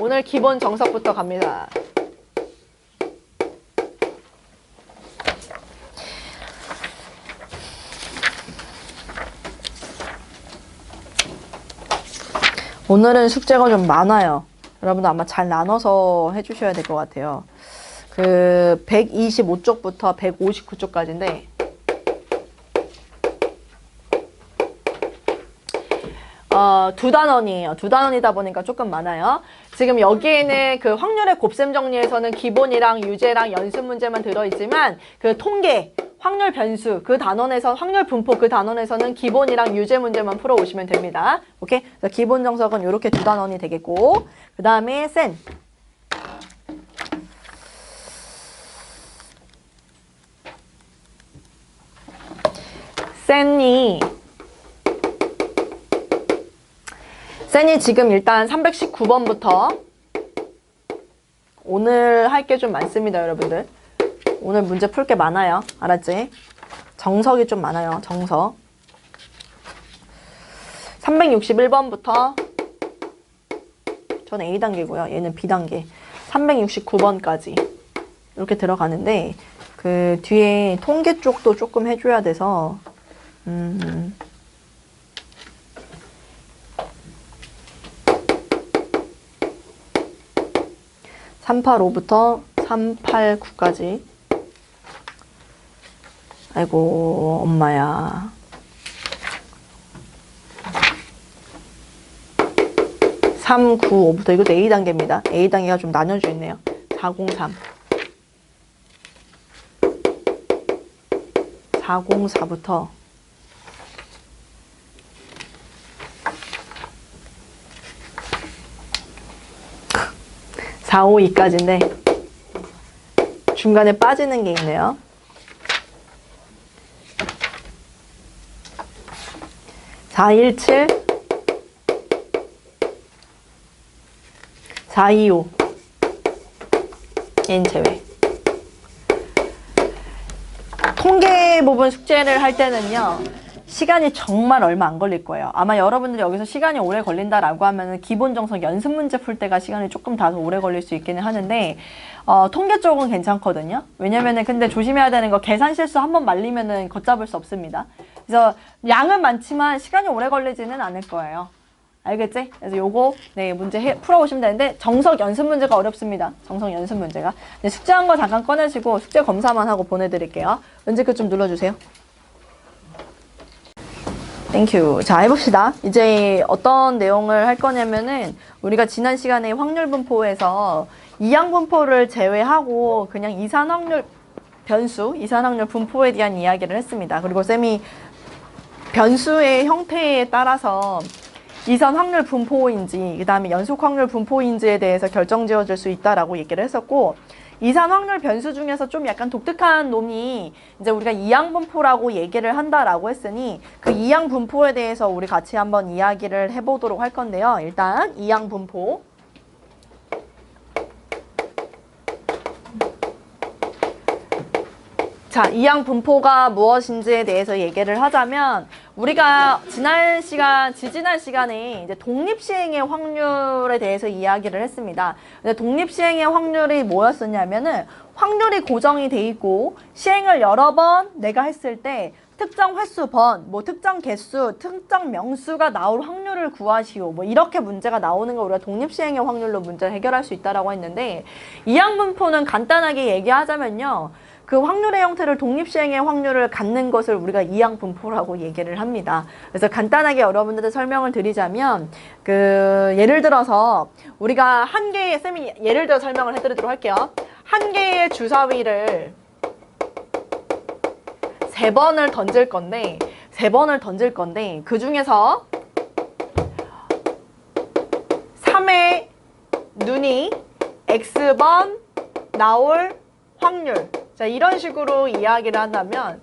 오늘 기본 정석부터 갑니다. 오늘은 숙제가 좀 많아요. 여러분도 아마 잘 나눠서 해주셔야 될 것 같아요. 125쪽부터 159쪽까지인데 두 단원이에요. 두 단원이다 보니까 조금 많아요. 지금 여기에는 그 확률의 곱셈 정리에서는 기본이랑 유제랑 연습 문제만 들어있지만 그 통계, 확률 변수 그 단원에서 확률 분포 그 단원에서는 기본이랑 유제 문제만 풀어오시면 됩니다. 오케이? 그래서 기본 정석은 이렇게 두 단원이 되겠고 그 다음에 센이 지금 일단 319번부터 오늘 할 게 좀 많습니다, 여러분들. 오늘 문제 풀 게 많아요. 알았지? 정석이 좀 많아요. 정석. 361번부터 저는 A단계고요. 얘는 B단계. 369번까지 이렇게 들어가는데 그 뒤에 통계 쪽도 조금 해줘야 돼서 385부터 389까지 아이고 엄마야 395부터 이것도 A단계입니다. A단계가 좀 나눠져 있네요. 403 404부터 452까지인데 중간에 빠지는 게 있네요. 417 425 얘는 제외. 통계 부분 숙제를 할 때는요. 시간이 정말 얼마 안 걸릴 거예요. 아마 여러분들이 여기서 시간이 오래 걸린다라고 하면은 기본 정석 연습 문제 풀 때가 시간이 조금 더 오래 걸릴 수 있기는 하는데 통계 쪽은 괜찮거든요. 왜냐면은 근데 조심해야 되는 거 계산 실수 한번 말리면은 걷잡을 수 없습니다. 그래서 양은 많지만 시간이 오래 걸리지는 않을 거예요. 알겠지? 그래서 요거 문제 풀어오시면 되는데 정석 연습 문제가 어렵습니다. 정석 연습 문제가. 숙제한 거 잠깐 꺼내시고 숙제 검사만 하고 보내드릴게요. 은지표 좀 눌러주세요. 땡큐. 자, 해봅시다. 이제 어떤 내용을 할 거냐면은 우리가 지난 시간에 확률 분포에서 이항 분포를 제외하고 그냥 이산 확률 변수, 이산 확률 분포에 대한 이야기를 했습니다. 그리고 쌤이 변수의 형태에 따라서 이산 확률 분포인지 그 다음에 연속 확률 분포인지에 대해서 결정지어질 수 있다라고 얘기를 했었고 이산 확률 변수 중에서 좀 약간 독특한 놈이 이제 우리가 이항 분포라고 얘기를 한다라고 했으니 그 이항 분포에 대해서 우리 같이 한번 이야기를 해보도록 할 건데요. 일단 이항 분포. 자, 이항 분포가 무엇인지에 대해서 얘기를 하자면 우리가 지지난 시간에 이제 독립시행의 확률에 대해서 이야기를 했습니다. 근데 독립시행의 확률이 뭐였었냐면은 확률이 고정이 돼 있고 시행을 여러 번 내가 했을 때 특정 횟수 번, 뭐 특정 개수, 특정 명수가 나올 확률을 구하시오. 뭐 이렇게 문제가 나오는 거 우리가 독립시행의 확률로 문제를 해결할 수 있다라고 했는데 이항분포는 간단하게 얘기하자면요. 그 확률의 형태를 독립시행의 확률을 갖는 것을 우리가 이항분포라고 얘기를 합니다. 그래서 간단하게 여러분들한테 설명을 드리자면 예를 들어서 우리가 한 개의 쌤이 예를 들어 설명을 해드리도록 할게요. 한 개의 주사위를 3번을 던질 건데 그 중에서 3의 눈이 X번 나올 확률. 자, 이런 식으로 이야기를 한다면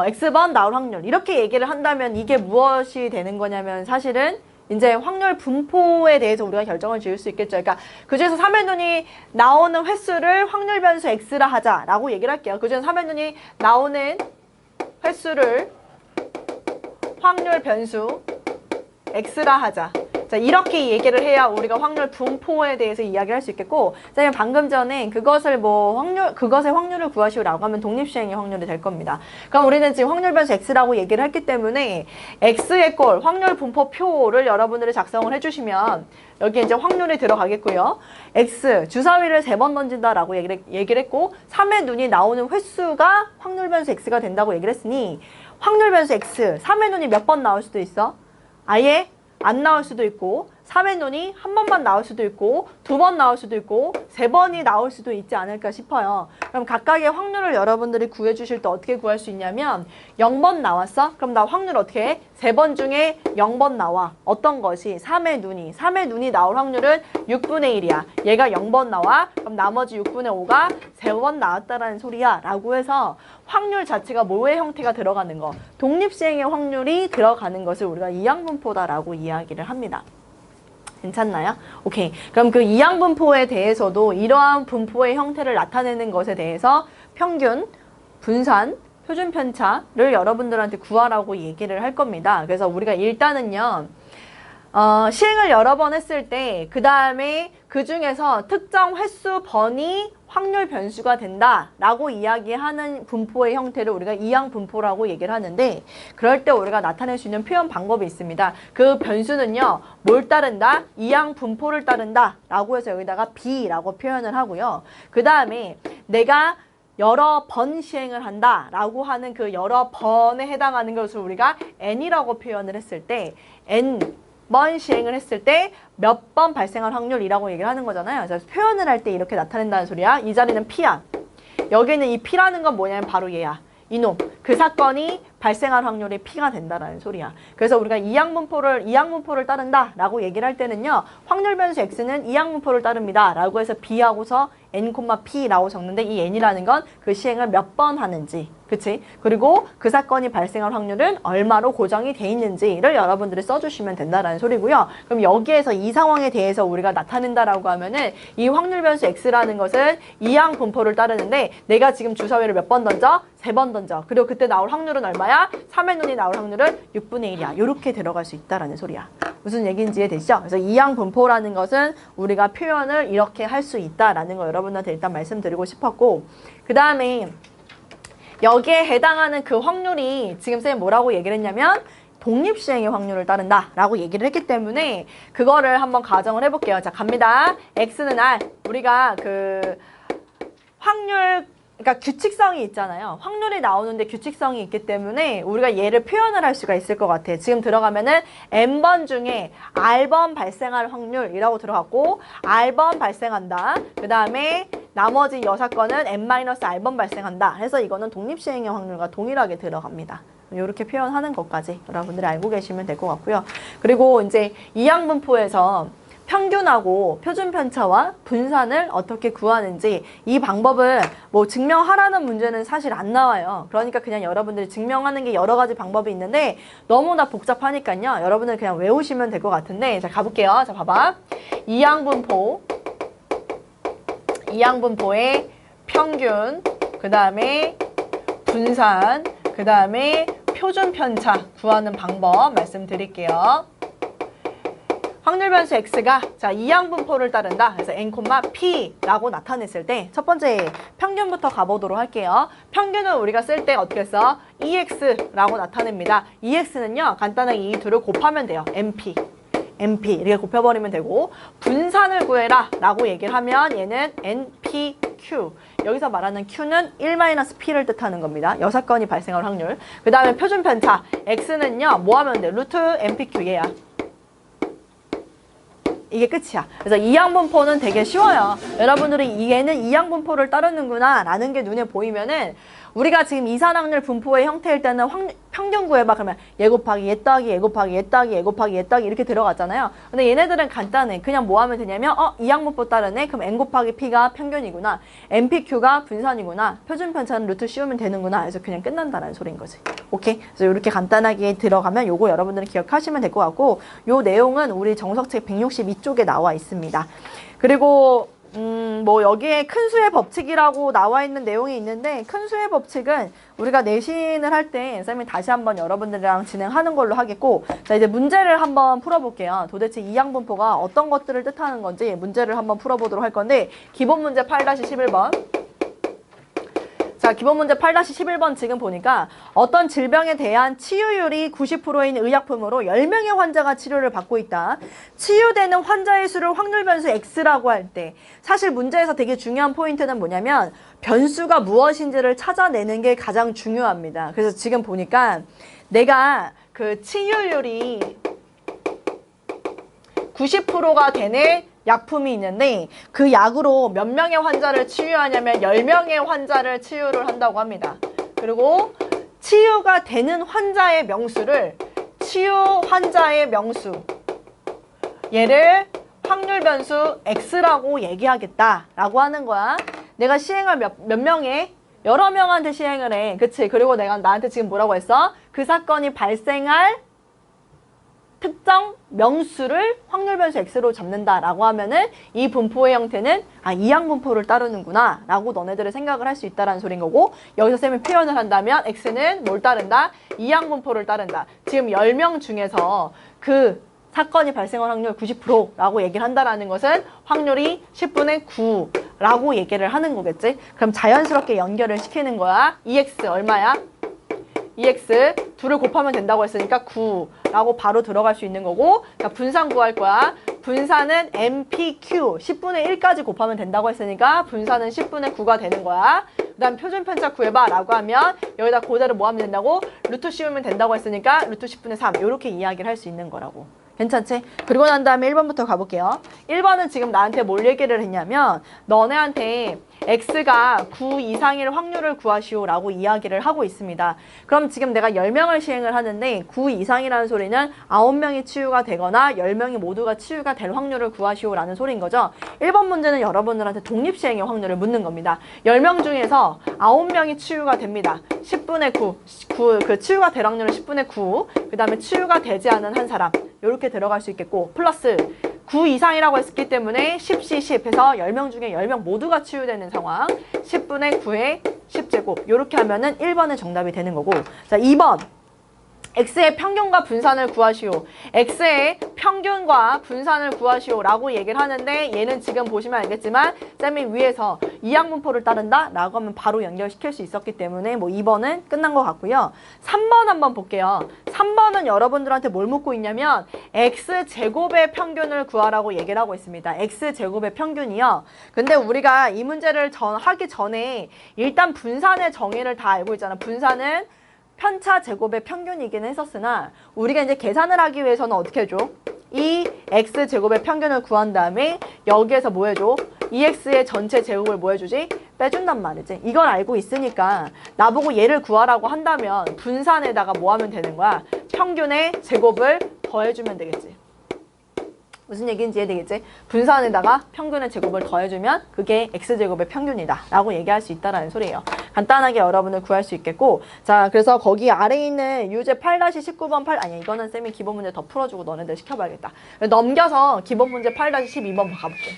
X번 나올 확률 이렇게 얘기를 한다면 이게 무엇이 되는 거냐면 사실은 이제 확률 분포에 대해서 우리가 결정을 지을 수 있겠죠. 그러니까 그중에서 3의 눈이 나오는 횟수를 확률 변수 X라 하자라고 얘기를 할게요. 그중에서 3의 눈이 나오는 횟수를 확률 변수 X라 하자. 자, 이렇게 얘기를 해야 우리가 확률 분포에 대해서 이야기할 수 있겠고, 자, 방금 전에 그것의 확률을 구하시오라고 하면 독립시행의 확률이 될 겁니다. 그럼 우리는 지금 확률 변수 X라고 얘기를 했기 때문에 X의 꼴, 확률 분포표를 여러분들이 작성을 해주시면 여기 이제 확률이 들어가겠고요. X, 주사위를 3번 던진다라고 얘기를 했고, 3의 눈이 나오는 횟수가 확률 변수 X가 된다고 얘기를 했으니, 확률 변수 X, 3의 눈이 몇 번 나올 수도 있어? 아예 안 나올 수도 있고 3의 눈이 한 번만 나올 수도 있고 2번 나올 수도 있고 3번이 나올 수도 있지 않을까 싶어요. 그럼 각각의 확률을 여러분들이 구해주실 때 어떻게 구할 수 있냐면 0번 나왔어? 그럼 나 확률 어떻게 해? 3번 중에 0번 나와. 어떤 것이? 3의 눈이 나올 확률은 6분의 1이야. 얘가 0번 나와. 그럼 나머지 6분의 5가 3번 나왔다라는 소리야 라고 해서 확률 자체가 뭐의 형태가 들어가는 거? 독립시행의 확률이 들어가는 것을 우리가 이항분포다라고 이야기를 합니다. 괜찮나요? 오케이. 그럼 그 이항분포에 대해서도 이러한 분포의 형태를 나타내는 것에 대해서 평균, 분산, 표준 편차를 여러분들한테 구하라고 얘기를 할 겁니다. 그래서 우리가 일단은요. 시행을 여러 번 했을 때 그 다음에 그 중에서 특정 횟수 번이 확률 변수가 된다라고 이야기하는 분포의 형태를 우리가 이항분포라고 얘기를 하는데 그럴 때 우리가 나타낼 수 있는 표현 방법이 있습니다. 그 변수는요. 뭘 따른다? 이항분포를 따른다 라고 해서 여기다가 B라고 표현을 하고요. 그 다음에 내가 여러 번 시행을 한다 라고 하는 그 여러 번에 해당하는 것을 우리가 N이라고 표현을 했을 때 N 번 시행을 했을 때 몇 번 발생할 확률이라고 얘기를 하는 거잖아요. 그래서 표현을 할 때 이렇게 나타낸다는 소리야. 이 자리는 P야. 여기는 이 P라는 건 뭐냐면 바로 얘야. 이놈. 그 사건이 발생할 확률이 P가 된다라는 소리야. 그래서 우리가 이항분포를 따른다 라고 얘기를 할 때는요. 확률 변수 X는 이항분포를 따릅니다 라고 해서 B하고서 N, P라고 적는데 이 N이라는 건 그 시행을 몇 번 하는지 그치? 그리고 그 사건이 발생할 확률은 얼마로 고정이 돼 있는지를 여러분들이 써주시면 된다라는 소리고요. 그럼 여기에서 이 상황에 대해서 우리가 나타낸다라고 하면은 이 확률 변수 X라는 것은 이항분포를 따르는데 내가 지금 주사위를 몇 번 던져? 3번 던져. 그리고 그때 나올 확률은 얼마야? 3의 눈이 나올 확률은 6분의 1이야. 이렇게 들어갈 수 있다라는 소리야. 무슨 얘기인지 이해되시죠? 그래서 이항분포라는 것은 우리가 표현을 이렇게 할 수 있다라는 거 여러분한테 일단 말씀드리고 싶었고 그 다음에 여기에 해당하는 그 확률이 지금 쌤이 뭐라고 얘기를 했냐면 독립시행의 확률을 따른다 라고 얘기를 했기 때문에 그거를 한번 가정을 해볼게요. 자 갑니다. X는 R. 우리가 그 확률 그러니까 규칙성이 있잖아요. 확률이 나오는데 규칙성이 있기 때문에 우리가 얘를 표현을 할 수가 있을 것 같아. 지금 들어가면은 N번 중에 R번 발생할 확률이라고 들어갔고 R번 발생한다. 그 다음에 나머지 6건은 N-R번 발생한다. 해서 이거는 독립시행의 확률과 동일하게 들어갑니다. 이렇게 표현하는 것까지 여러분들이 알고 계시면 될 것 같고요. 그리고 이제 이항분포에서 평균하고 표준 편차와 분산을 어떻게 구하는지 이 방법을 뭐 증명하라는 문제는 사실 안 나와요. 그러니까 그냥 여러분들이 증명하는 게 여러 가지 방법이 있는데 너무나 복잡하니까요. 여러분들 그냥 외우시면 될 것 같은데 자 가볼게요. 자 봐봐. 이항분포의 평균 그 다음에 분산 그 다음에 표준 편차 구하는 방법 말씀드릴게요. 확률 변수 x가 자 이항 분포를 따른다. 그래서 n, p라고 나타냈을 때 첫 번째 평균부터 가보도록 할게요. 평균은 우리가 쓸 때 어떻게 써? ex라고 나타냅니다. ex는요 간단하게 이 둘을 곱하면 돼요. np 이렇게 곱해버리면 되고 분산을 구해라 라고 얘기를 하면 얘는 npq 여기서 말하는 q는 1-p를 뜻하는 겁니다. 6건이 발생할 확률. 그 다음에 표준 편차 x는요 뭐 하면 돼? 루트 npq 얘야. 이게 끝이야. 그래서 이항 분포는 되게 쉬워요. 여러분들이 얘는 이항 분포를 따르는구나 라는 게 눈에 보이면은 우리가 지금 이산확률 분포의 형태일 때는 평균 구해봐 그러면 얘 곱하기 얘 더하기 얘 곱하기 얘 더하기 얘 곱하기 얘 더하기 이렇게 들어갔잖아요. 근데 얘네들은 간단해. 그냥 뭐 하면 되냐면 이항 분포 따르네. 그럼 n 곱하기 p가 평균이구나. npq가 분산이구나. 표준 편차는 루트 씌우면 되는구나. 그래서 그냥 끝난다는 소리인 거지. 오케이? 그래서 이렇게 간단하게 들어가면 요거 여러분들은 기억하시면 될 것 같고 요 내용은 우리 정석책 162쪽에 나와 있습니다. 그리고 뭐 여기에 큰 수의 법칙이라고 나와 있는 내용이 있는데 큰 수의 법칙은 우리가 내신을 할 때 쌤이 다시 한번 여러분들이랑 진행하는 걸로 하겠고 자 이제 문제를 한번 풀어볼게요. 도대체 이항 분포가 어떤 것들을 뜻하는 건지 문제를 한번 풀어보도록 할 건데 기본 문제 8-11번 자, 기본 문제 8-11번 지금 보니까 어떤 질병에 대한 치유율이 90%인 의약품으로 10명의 환자가 치료를 받고 있다. 치유되는 환자의 수를 확률 변수 x라고 할 때 사실 문제에서 되게 중요한 포인트는 뭐냐면 변수가 무엇인지를 찾아내는 게 가장 중요합니다. 그래서 지금 보니까 내가 그 치유율이 90%가 되는 약품이 있는데 그 약으로 몇 명의 환자를 치유하냐면 10명의 환자를 치유를 한다고 합니다. 그리고 치유가 되는 환자의 명수를 치유 환자의 명수 얘를 확률 변수 x라고 얘기하겠다라고 하는 거야. 내가 시행을 몇 명의 여러 명한테 시행을 해. 그치? 그리고 내가 나한테 지금 뭐라고 했어? 그 사건이 발생할 특정 명수를 확률 변수 x로 잡는다라고 하면은 이 분포의 형태는 이항 분포를 따르는구나 라고 너네들은 생각을 할 수 있다라는 소린 거고 여기서 쌤이 표현을 한다면 x는 뭘 따른다? 이항 분포를 따른다. 지금 10명 중에서 그 사건이 발생할 확률 90%라고 얘기를 한다라는 것은 확률이 10분의 9라고 얘기를 하는 거겠지? 그럼 자연스럽게 연결을 시키는 거야. EX 얼마야? EX 둘을 곱하면 된다고 했으니까 9라고 바로 들어갈 수 있는 거고 자, 분산 구할 거야. 분산은 MPQ 10분의 1까지 곱하면 된다고 했으니까 분산은 10분의 9가 되는 거야. 그 다음 표준 편차 구해봐 라고 하면 여기다 그대로 뭐 하면 된다고? 루트 씌우면 된다고 했으니까 루트 10분의 3 이렇게 이야기를 할 수 있는 거라고. 괜찮지? 그리고 난 다음에 1번부터 가볼게요. 1번은 지금 나한테 뭘 얘기를 했냐면 너네한테 x가 9 이상일 확률을 구하시오 라고 이야기를 하고 있습니다. 그럼 지금 내가 10명을 시행을 하는데 9 이상이라는 소리는 9명이 치유가 되거나 10명이 모두가 치유가 될 확률을 구하시오 라는 소리인 거죠. 1번 문제는 여러분들한테 독립시행의 확률을 묻는 겁니다. 10명 중에서 9명이 치유가 됩니다. 10분의 9, 그 치유가 될 확률은 10분의 9, 그 다음에 치유가 되지 않은 한 사람 이렇게 들어갈 수 있겠고 플러스 9 이상이라고 했기 때문에 10C 10 해서 10명 중에 10명 모두가 치유되는 상황 10분의 9의 10제곱 이렇게 하면은 1번의 정답이 되는 거고 자 2번 x의 평균과 분산을 구하시오. x의 평균과 분산을 구하시오 라고 얘기를 하는데 얘는 지금 보시면 알겠지만 쌤이 위에서 이항 분포를 따른다 라고 하면 바로 연결시킬 수 있었기 때문에 뭐 2번은 끝난 것 같고요. 3번 한번 볼게요. 3번은 여러분들한테 뭘 묻고 있냐면 x제곱의 평균을 구하라고 얘기를 하고 있습니다. x제곱의 평균이요. 근데 우리가 이 문제를 하기 전에 일단 분산의 정의를 다 알고 있잖아. 분산은 편차 제곱의 평균이긴 했었으나 우리가 이제 계산을 하기 위해서는 어떻게 해줘? 이 x제곱의 평균을 구한 다음에 여기에서 뭐 해줘? 2x의 전체 제곱을 뭐 해주지? 빼준단 말이지. 이걸 알고 있으니까 나보고 얘를 구하라고 한다면 분산에다가 뭐 하면 되는 거야? 평균의 제곱을 더해주면 되겠지. 무슨 얘기인지 이해되겠지? 분산에다가 평균의 제곱을 더해주면 그게 x제곱의 평균이다 라고 얘기할 수 있다는 소리예요. 간단하게 여러분을 구할 수 있겠고 자 그래서 거기 아래에 있는 유제 8-19번 아니 이거는 쌤이 기본 문제 더 풀어주고 너네들 시켜봐야겠다. 넘겨서 기본 문제 8-12번 가볼게.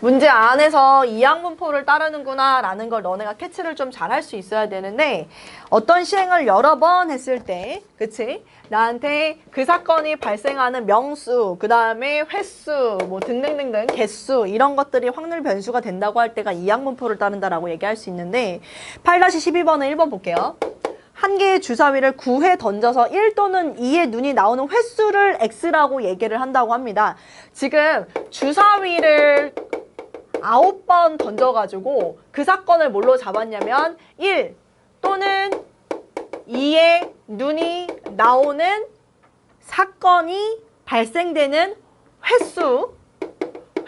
문제 안에서 이항분포를 따르는구나 라는 걸 너네가 캐치를 좀 잘 할 수 있어야 되는데 어떤 시행을 여러 번 했을 때 그치? 나한테 그 사건이 발생하는 명수 그 다음에 횟수 뭐 등등등등 개수 이런 것들이 확률 변수가 된다고 할 때가 이항분포를 따른다라고 얘기할 수 있는데 8-12번은 1번 볼게요. 한 개의 주사위를 9회 던져서 1 또는 2의 눈이 나오는 횟수를 x라고 얘기를 한다고 합니다. 지금 주사위를 9번 던져가지고 그 사건을 뭘로 잡았냐면 1 또는 2의 눈이 나오는 사건이 발생되는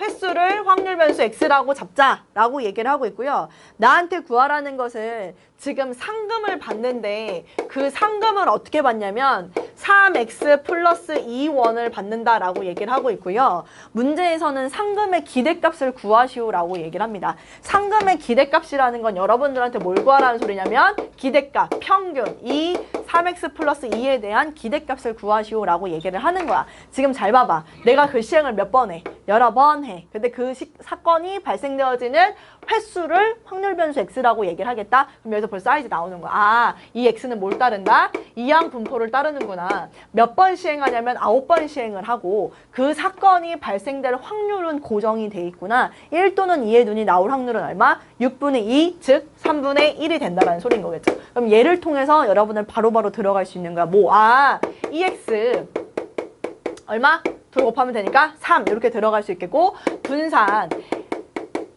횟수를 확률 변수 x라고 잡자라고 얘기를 하고 있고요. 나한테 구하라는 것은 지금 상금을 받는데 그 상금을 어떻게 받냐면 3x 플러스 2원을 받는다라고 얘기를 하고 있고요. 문제에서는 상금의 기대값을 구하시오라고 얘기를 합니다. 상금의 기대값이라는 건 여러분들한테 뭘 구하라는 소리냐면 기대값, 평균, 3x 플러스 2에 대한 기대값을 구하시오라고 얘기를 하는 거야. 지금 잘 봐봐. 내가 그 시행을 몇 번 해? 여러 번 해. 근데 그 사건이 발생되어지는 횟수를 확률 변수 x라고 얘기를 하겠다. 그럼 여기서 벌써 사이즈 나오는 거야. 아, 이 x는 뭘 따른다? 이항 분포를 따르는구나. 몇 번 시행하냐면 9번 시행을 하고 그 사건이 발생될 확률은 고정이 돼 있구나. 1 또는 2의 눈이 나올 확률은 얼마? 6분의 2, 즉 3분의 1이 된다는 소리인 거겠죠. 그럼 얘를 통해서 여러분은 바로바로 들어갈 수 있는 거야. 뭐, 이 x 얼마? 2 곱하면 되니까 3 이렇게 들어갈 수 있겠고 분산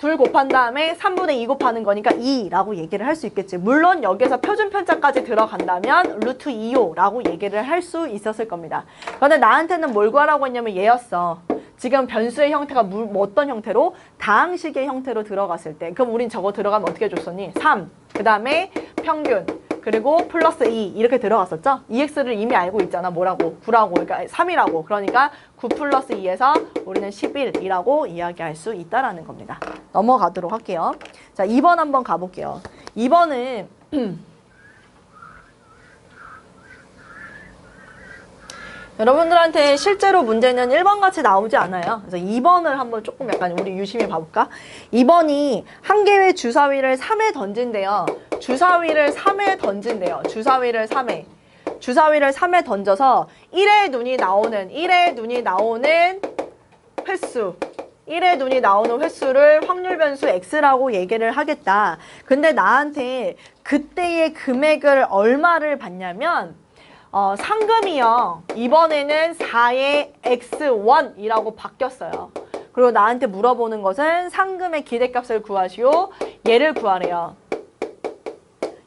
2 곱한 다음에 3분의 2 곱하는 거니까 2라고 얘기를 할 수 있겠지. 물론 여기에서 표준 편차까지 들어간다면 루트 2호라고 얘기를 할 수 있었을 겁니다. 그런데 나한테는 뭘 구하라고 했냐면 얘였어. 지금 변수의 형태가 어떤 형태로? 다항식의 형태로 들어갔을 때. 그럼 우린 저거 들어가면 어떻게 줬었니? 3, 그 다음에 평균, 그리고 플러스 2 이렇게 들어갔었죠? EX를 이미 알고 있잖아. 뭐라고? 9라고, 그러니까 3이라고. 그러니까 9 플러스 2에서 우리는 11이라고 이야기할 수 있다라는 겁니다. 넘어가도록 할게요. 자, 2번 한번 가볼게요. 2번은 여러분들한테 실제로 문제는 1번 같이 나오지 않아요. 그래서 2번을 한번 조금 약간 우리 유심히 봐볼까? 2번이 한 개의 주사위를 3회 던진대요. 주사위를 3회 던진대요. 주사위를 3회. 주사위를 3회 던져서 1의 눈이 나오는 횟수. 1의 눈이 나오는 횟수를 확률 변수 x라고 얘기를 하겠다. 근데 나한테 그때의 금액을 얼마를 받냐면 상금이요. 이번에는 4의 x1이라고 바뀌었어요. 그리고 나한테 물어보는 것은 상금의 기대값을 구하시오. 얘를 구하래요.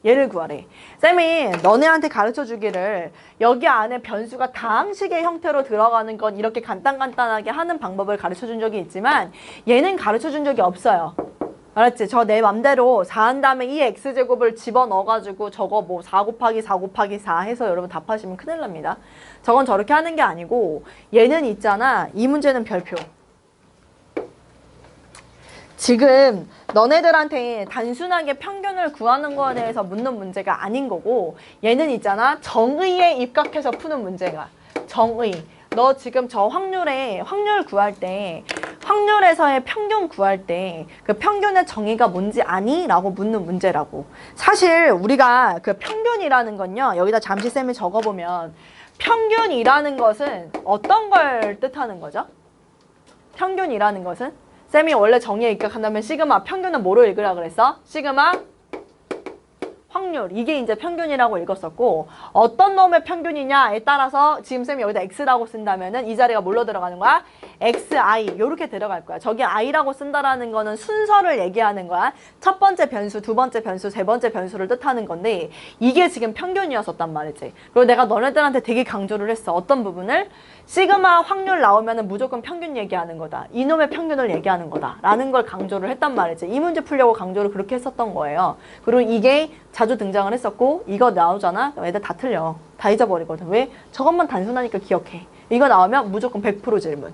얘를 구하래. 쌤이 너네한테 가르쳐주기를 여기 안에 변수가 다항식의 형태로 들어가는 건 이렇게 간단하게 하는 방법을 가르쳐준 적이 있지만 얘는 가르쳐준 적이 없어요. 알았지? 저 내 맘대로 4 한 다음에 이 x제곱을 집어넣어가지고 저거 뭐 4 곱하기 4 곱하기 4 해서 여러분 답하시면 큰일 납니다. 저건 저렇게 하는 게 아니고 얘는 있잖아. 이 문제는 별표. 지금 너네들한테 단순하게 평균을 구하는 거에 대해서 묻는 문제가 아닌 거고 얘는 있잖아. 정의에 입각해서 푸는 문제가. 정의. 너 지금 저 확률 구할 때 확률에서의 평균 구할 때 그 평균의 정의가 뭔지 아니? 라고 묻는 문제라고. 사실 우리가 그 평균이라는 건요. 여기다 잠시 쌤이 적어보면 평균이라는 것은 어떤 걸 뜻하는 거죠? 평균이라는 것은? 쌤이 원래 정의에 입각한다면 시그마 평균은 뭐로 읽으라 그랬어? 시그마 확률. 이게 이제 평균이라고 읽었었고 어떤 놈의 평균이냐에 따라서 지금 쌤이 여기다 x라고 쓴다면은 이 자리가 뭘로 들어가는 거야? xi 요렇게 들어갈 거야. 저기 i라고 쓴다라는 거는 순서를 얘기하는 거야. 첫 번째 변수, 두 번째 변수, 세 번째 변수를 뜻하는 건데 이게 지금 평균이었었단 말이지. 그리고 내가 너네들한테 되게 강조를 했어. 어떤 부분을? 시그마 확률 나오면은 무조건 평균 얘기하는 거다. 이놈의 평균을 얘기하는 거다. 라는 걸 강조를 했단 말이지. 이 문제 풀려고 강조를 그렇게 했었던 거예요. 그리고 이게 자주 등장을 했었고 이거 나오잖아? 애들 다 틀려. 다 잊어버리거든. 왜? 저것만 단순하니까 기억해. 이거 나오면 무조건 100% 질문.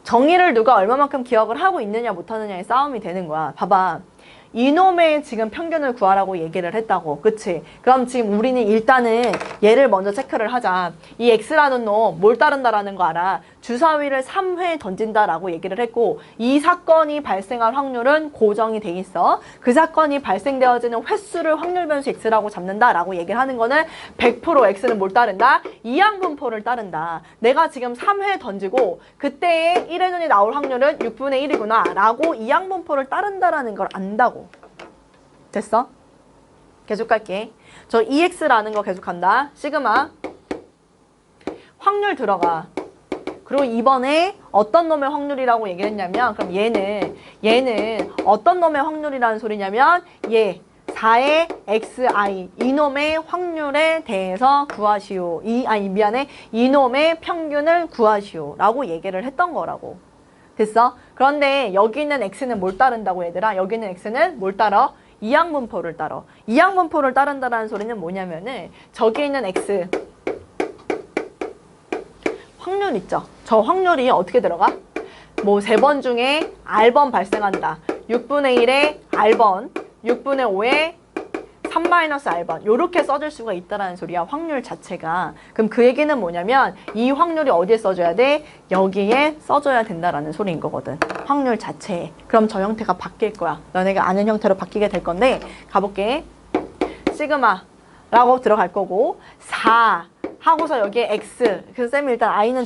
정의를 누가 얼마만큼 기억을 하고 있느냐 못하느냐의 싸움이 되는 거야. 봐봐. 이놈의 지금 평균을 구하라고 얘기를 했다고. 그치? 그럼 지금 우리는 일단은 얘를 먼저 체크를 하자. 이 x라는 놈 뭘 따른다라는 거 알아? 주사위를 3회 던진다라고 얘기를 했고 이 사건이 발생할 확률은 고정이 돼 있어. 그 사건이 발생되어지는 횟수를 확률 변수 x라고 잡는다라고 얘기를 하는 거는 100% x는 뭘 따른다? 이항분포를 따른다. 내가 지금 3회 던지고 그때의 1회 전이 나올 확률은 6분의 1이구나 라고 이항분포를 따른다라는 걸 안다고. 됐어? 계속 갈게. 저 EX라는 거 계속 간다. 시그마 확률 들어가. 그리고 이번에 어떤 놈의 확률이라고 얘기를 했냐면 그럼 얘는 어떤 놈의 확률이라는 소리냐면 얘 4의 xi 이놈의 확률에 대해서 구하시오. 이놈의 평균을 구하시오 라고 얘기를 했던 거라고. 됐어? 그런데 여기 있는 x는 뭘 따른다고 얘들아? 여기 있는 x는 뭘 따라? 이항분포를 따라. 이항분포를 따른다라는 소리는 뭐냐면은 저기 있는 x 확률 있죠? 저 확률이 어떻게 들어가? 뭐 3번 중에 R번 발생한다. 6분의 1에 R번, 6분의 5에 3-R번 요렇게 써줄 수가 있다라는 소리야. 확률 자체가. 그럼 그 얘기는 뭐냐면 이 확률이 어디에 써줘야 돼? 여기에 써줘야 된다라는 소리인 거거든. 확률 자체에. 그럼 저 형태가 바뀔 거야. 너네가 아는 형태로 바뀌게 될 건데 가볼게. 시그마라고 들어갈 거고 4 하고서 여기에 x. 그래서 쌤이 일단 i는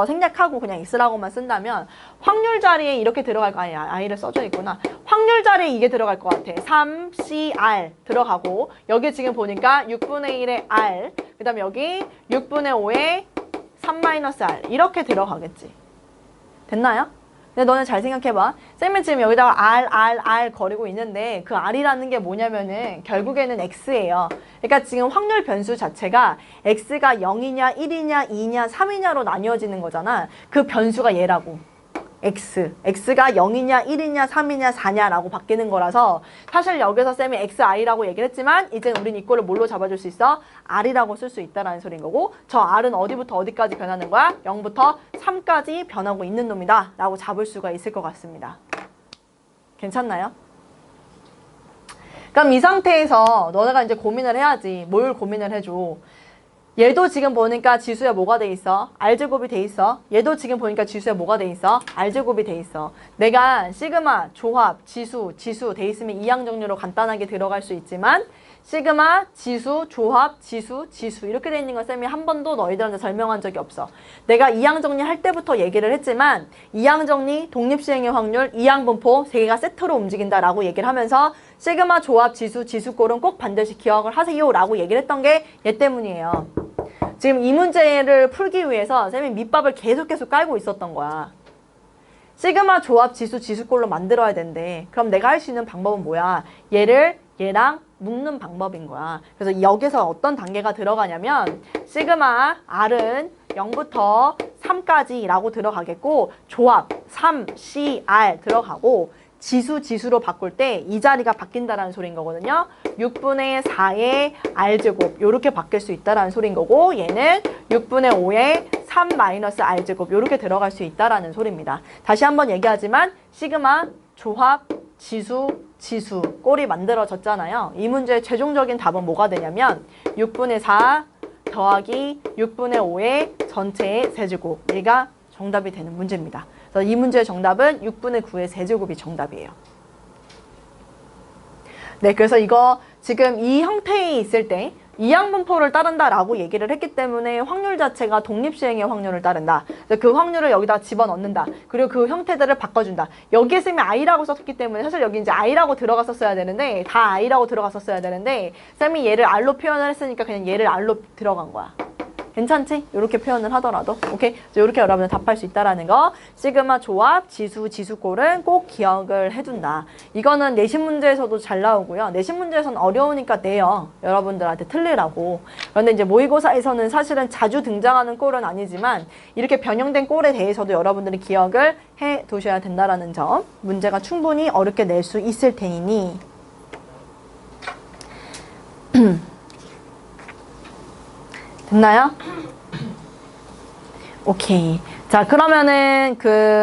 생략하고 그냥 x라고만 쓴다면 확률 자리에 이렇게 들어갈 거 아니야. i를 써져 있구나. 확률 자리에 이게 들어갈 것 같아. 3cr 들어가고 여기 지금 보니까 6분의 1의 r 그 다음에 여기 6분의 5의 3-r 이렇게 들어가겠지. 됐나요? 근데 너네 잘 생각해봐. 쌤은 지금 여기다가 R 거리고 있는데 그 R이라는 게 뭐냐면은 결국에는 X예요. 그러니까 지금 확률 변수 자체가 X가 0이냐, 1이냐, 2냐, 3이냐로 나뉘어지는 거잖아. 그 변수가 얘라고. X가 0이냐, 1이냐, 3이냐, 4냐라고 바뀌는 거라서 사실 여기서 쌤이 XI라고 얘기를 했지만 이제 우린 이거를 뭘로 잡아줄 수 있어? R이라고 쓸 수 있다라는 소리인 거고 저 R은 어디부터 어디까지 변하는 거야? 0부터 3까지 변하고 있는 놈이다 라고 잡을 수가 있을 것 같습니다. 괜찮나요? 그럼 이 상태에서 너네가 이제 고민을 해야지. 뭘 고민을 해줘? 얘도 지금 보니까 지수에 뭐가 돼 있어? R제곱이 돼 있어. 얘도 지금 보니까 지수에 뭐가 돼 있어? R제곱이 돼 있어. 내가 시그마, 조합, 지수 돼 있으면 이항정리로 간단하게 들어갈 수 있지만 시그마, 지수, 조합, 지수 이렇게 돼 있는 건 쌤이 한 번도 너희들한테 설명한 적이 없어. 내가 이항정리 할 때부터 얘기를 했지만 이항정리, 독립시행의 확률, 이항분포 3개가 세트로 움직인다라고 얘기를 하면서 시그마, 조합, 지수꼴은 꼭 반드시 기억을 하세요 라고 얘기를 했던 게 얘 때문이에요. 지금 이 문제를 풀기 위해서 쌤이 밑밥을 계속 깔고 있었던 거야. 시그마, 조합, 지수꼴로 만들어야 된대. 그럼 내가 할 수 있는 방법은 뭐야? 얘랑 묶는 방법인 거야. 그래서 여기서 어떤 단계가 들어가냐면 시그마 R은 0부터 3까지 라고 들어가겠고 조합 3CR 들어가고 지수로 바꿀 때 이 자리가 바뀐다라는 소리인 거거든요. 6분의 4의 R제곱 이렇게 바뀔 수 있다라는 소리인 거고 얘는 6분의 5의 3-R제곱 이렇게 들어갈 수 있다라는 소리입니다. 다시 한번 얘기하지만 시그마, 조합, 지수 꼴이 만들어졌잖아요. 이 문제의 최종적인 답은 뭐가 되냐면 6분의 4 더하기 6분의 5의 전체의 세제곱 얘가 정답이 되는 문제입니다. 그래서 이 문제의 정답은 6분의 9의 세제곱이 정답이에요. 네, 그래서 이거 지금 이 형태에 있을 때 이항분포를 따른다라고 얘기를 했기 때문에 확률 자체가 독립시행의 확률을 따른다. 그 확률을 여기다 집어넣는다. 그리고 그 형태들을 바꿔준다. 여기에 쌤이 I라고 썼기 때문에 사실 여기 이제 I라고 들어갔었어야 되는데 다 I라고 들어갔었어야 되는데 쌤이 얘를 R로 표현을 했으니까 그냥 얘를 R로 들어간 거야. 괜찮지? 이렇게 표현을 하더라도. 오케이? 이렇게 여러분은 답할 수 있다라는 거. 시그마 조합, 지수꼴은 꼭 기억을 해둔다. 이거는 내신 문제에서도 잘 나오고요. 내신 문제에서는 어려우니까 내요. 여러분들한테 틀리라고. 그런데 이제 모의고사에서는 사실은 자주 등장하는 꼴은 아니지만 이렇게 변형된 꼴에 대해서도 여러분들이 기억을 해 두셔야 된다라는 점. 문제가 충분히 어렵게 낼 수 있을 테니. 됐나요? 오케이. 자, 그러면은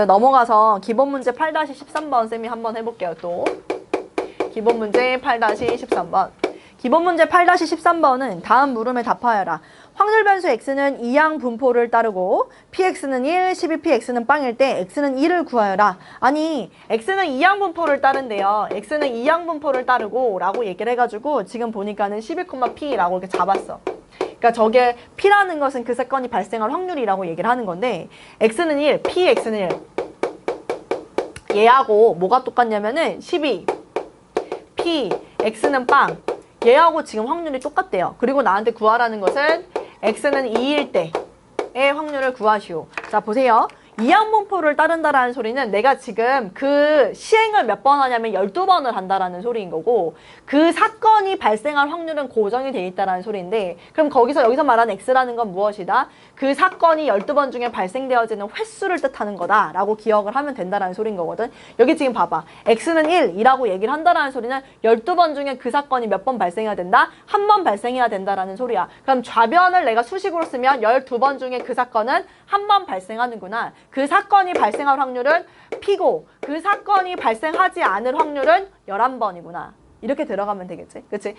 넘어가서 기본 문제 8-13번 쌤이 한번 해볼게요, 또. 기본 문제 8-13번. 기본 문제 8-13번은 다음 물음에 답하여라. 확률 변수 x는 이항 분포를 따르고 px는 1, 12px는 빵일 때 x는 1을 구하여라. 아니 x는 이항 분포를 따른대요. x는 이항 분포를 따르고 라고 얘기를 해가지고 지금 보니까는 12,p라고 이렇게 잡았어. 그러니까 저게 p라는 것은 그 사건이 발생할 확률이라고 얘기를 하는 건데 x는 1, px는 1. 얘하고 뭐가 똑같냐면은 12, p, x는 빵. 얘하고 지금 확률이 똑같대요. 그리고 나한테 구하라는 것은 x는 2일 때의 확률을 구하시오. 자, 보세요. 이항분포를 따른다라는 소리는 내가 지금 그 시행을 몇 번 하냐면 12번을 한다라는 소리인 거고 그 사건이 발생할 확률은 고정이 돼 있다라는 소리인데 그럼 여기서 말하는 x라는 건 무엇이다? 그 사건이 12번 중에 발생되어지는 횟수를 뜻하는 거다 라고 기억을 하면 된다라는 소리인 거거든. 여기 지금 봐봐. x는 1이라고 얘기를 한다라는 소리는 12번 중에 그 사건이 몇 번 발생해야 된다? 한 번 발생해야 된다라는 소리야. 그럼 좌변을 내가 수식으로 쓰면 12번 중에 그 사건은 한 번 발생하는구나. 그 사건이 발생할 확률은 p고 그 사건이 발생하지 않을 확률은 11번이구나. 이렇게 들어가면 되겠지. 그치?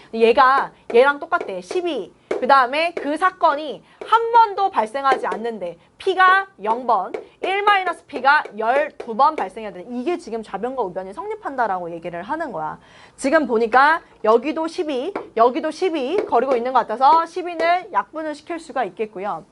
얘랑 똑같대. 12. 그 다음에 그 사건이 한 번도 발생하지 않는데 p가 0번, 1-p가 12번 발생해야 돼. 이게 지금 좌변과 우변이 성립한다라고 얘기를 하는 거야. 지금 보니까 여기도 12, 여기도 12 거리고 있는 것 같아서 12는 약분을 시킬 수가 있겠고요.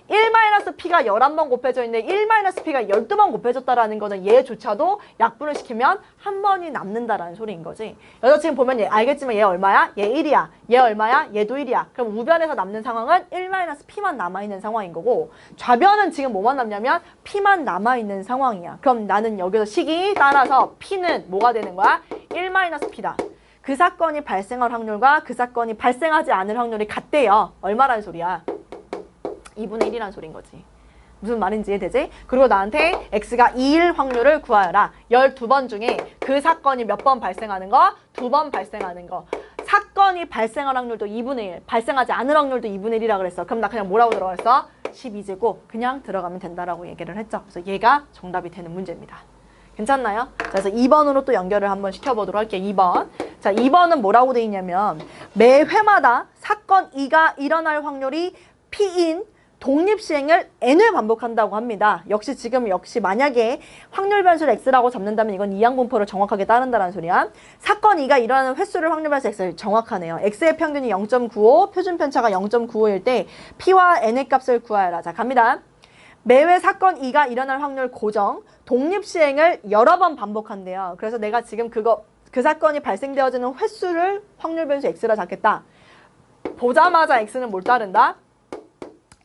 1-p가 11번 곱해져 있는데 1-p가 12번 곱해졌다라는 거는 얘조차도 약분을 시키면 한 번이 남는다라는 소리인 거지. 여기서 지금 보면 얘 알겠지만 얘 얼마야? 얘 1이야. 얘 얼마야? 얘도 1이야. 그럼 우변에서 남는 상황은 1-p만 남아있는 상황인 거고 좌변은 지금 뭐만 남냐면 p만 남아있는 상황이야. 그럼 나는 여기서 식이 따라서 p는 뭐가 되는 거야? 1-p다. 그 사건이 발생할 확률과 그 사건이 발생하지 않을 확률이 같대요. 얼마라는 소리야? 2분의 1이라는 소린 거지. 무슨 말인지 이해되지? 그리고 나한테 x가 2일 확률을 구하여라. 12번 중에 그 사건이 몇 번 발생하는 거? 2번 발생하는 거. 사건이 발생할 확률도 2분의 1, 발생하지 않을 확률도 2분의 1이라 그랬어. 그럼 나 그냥 뭐라고 들어갔어? 12제곱 그냥 들어가면 된다라고 얘기를 했죠. 그래서 얘가 정답이 되는 문제입니다. 괜찮나요? 자, 그래서 2번으로 또 연결을 한번 시켜보도록 할게요. 2번. 자, 2번은 뭐라고 돼 있냐면 매 회마다 사건 2가 일어날 확률이 p인 독립시행을 n을 반복한다고 합니다. 역시 만약에 확률 변수를 x라고 잡는다면 이건 이항분포를 정확하게 따른다는 소리야. 사건 2가 일어나는 횟수를 확률 변수 x 정확하네요. x의 평균이 0.95, 표준 편차가 0.95일 때 p와 n의 값을 구하여라. 자, 갑니다. 매회 사건 2가 일어날 확률 고정, 독립시행을 여러 번 반복한대요. 그래서 내가 지금 그 사건이 발생되어지는 횟수를 확률 변수 x라 잡겠다. 보자마자 x는 뭘 따른다?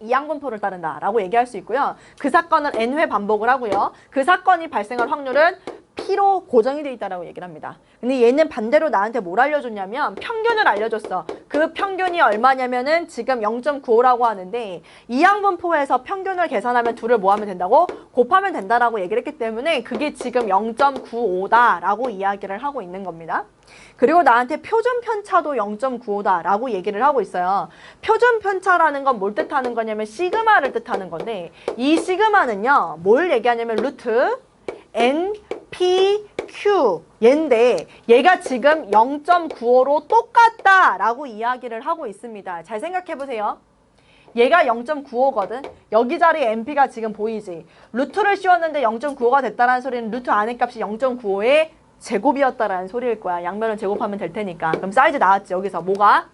이항분포를 따른다 라고 얘기할 수 있고요. 그 사건은 n회 반복을 하고요. 그 사건이 발생할 확률은 p로 고정이 돼 있다라고 얘기를 합니다. 근데 얘는 반대로 나한테 뭘 알려줬냐면 평균을 알려줬어. 그 평균이 얼마냐면은 지금 0.95라고 하는데 이항분포에서 평균을 계산하면 둘을 뭐 하면 된다고? 곱하면 된다라고 얘기를 했기 때문에 그게 지금 0.95다라고 이야기를 하고 있는 겁니다. 그리고 나한테 표준 편차도 0.95다 라고 얘기를 하고 있어요. 표준 편차라는 건 뭘 뜻하는 거냐면 시그마를 뜻하는 건데 이 시그마는요 뭘 얘기하냐면 루트 n, p, q 얘인데 얘가 지금 0.95로 똑같다 라고 이야기를 하고 있습니다. 잘 생각해 보세요. 얘가 0.95거든. 여기 자리에 np가 지금 보이지. 루트를 씌웠는데 0.95가 됐다는 소리는 루트 안의 값이 0.95의 제곱이었다라는 소리일 거야. 양면을 제곱하면 될 테니까. 그럼 사이즈 나왔지. 여기서 뭐가?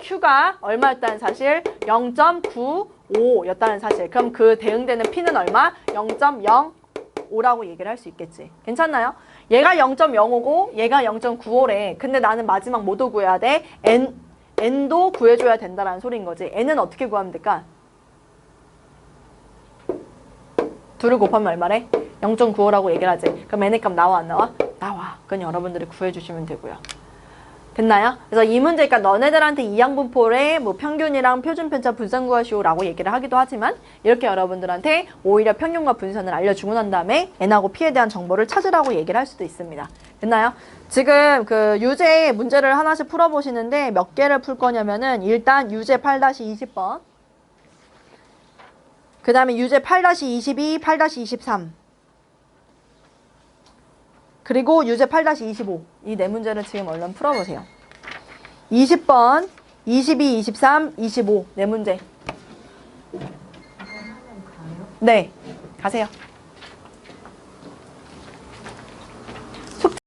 Q가 얼마였다는 사실? 0.95였다는 사실. 그럼 그 대응되는 P는 얼마? 0.05라고 얘기를 할 수 있겠지. 괜찮나요? 얘가 0.05고 얘가 0.95래. 근데 나는 마지막 뭐도 구해야 돼? N도 구해줘야 된다라는 소리인 거지. N은 어떻게 구하면 될까? 둘을 곱하면 얼마래? 0.95라고 얘기를 하지. 그럼 n의 값 나와 안 나와? 나와. 그건 여러분들이 구해주시면 되고요. 됐나요? 그래서 이 문제니까 너네들한테 이항분포의 뭐 평균이랑 표준편차 분산 구하시오 라고 얘기를 하기도 하지만 이렇게 여러분들한테 오히려 평균과 분산을 알려주고 난 다음에 n하고 p에 대한 정보를 찾으라고 얘기를 할 수도 있습니다. 됐나요? 지금 그 유제 문제를 하나씩 풀어보시는데 몇 개를 풀 거냐면은 일단 유제 8-20번 그 다음에 유제 8-22, 8-23 그리고 유제 8-25 이 네 문제를 지금 얼른 풀어보세요. 20번, 22, 23, 25 네 문제 네, 가세요.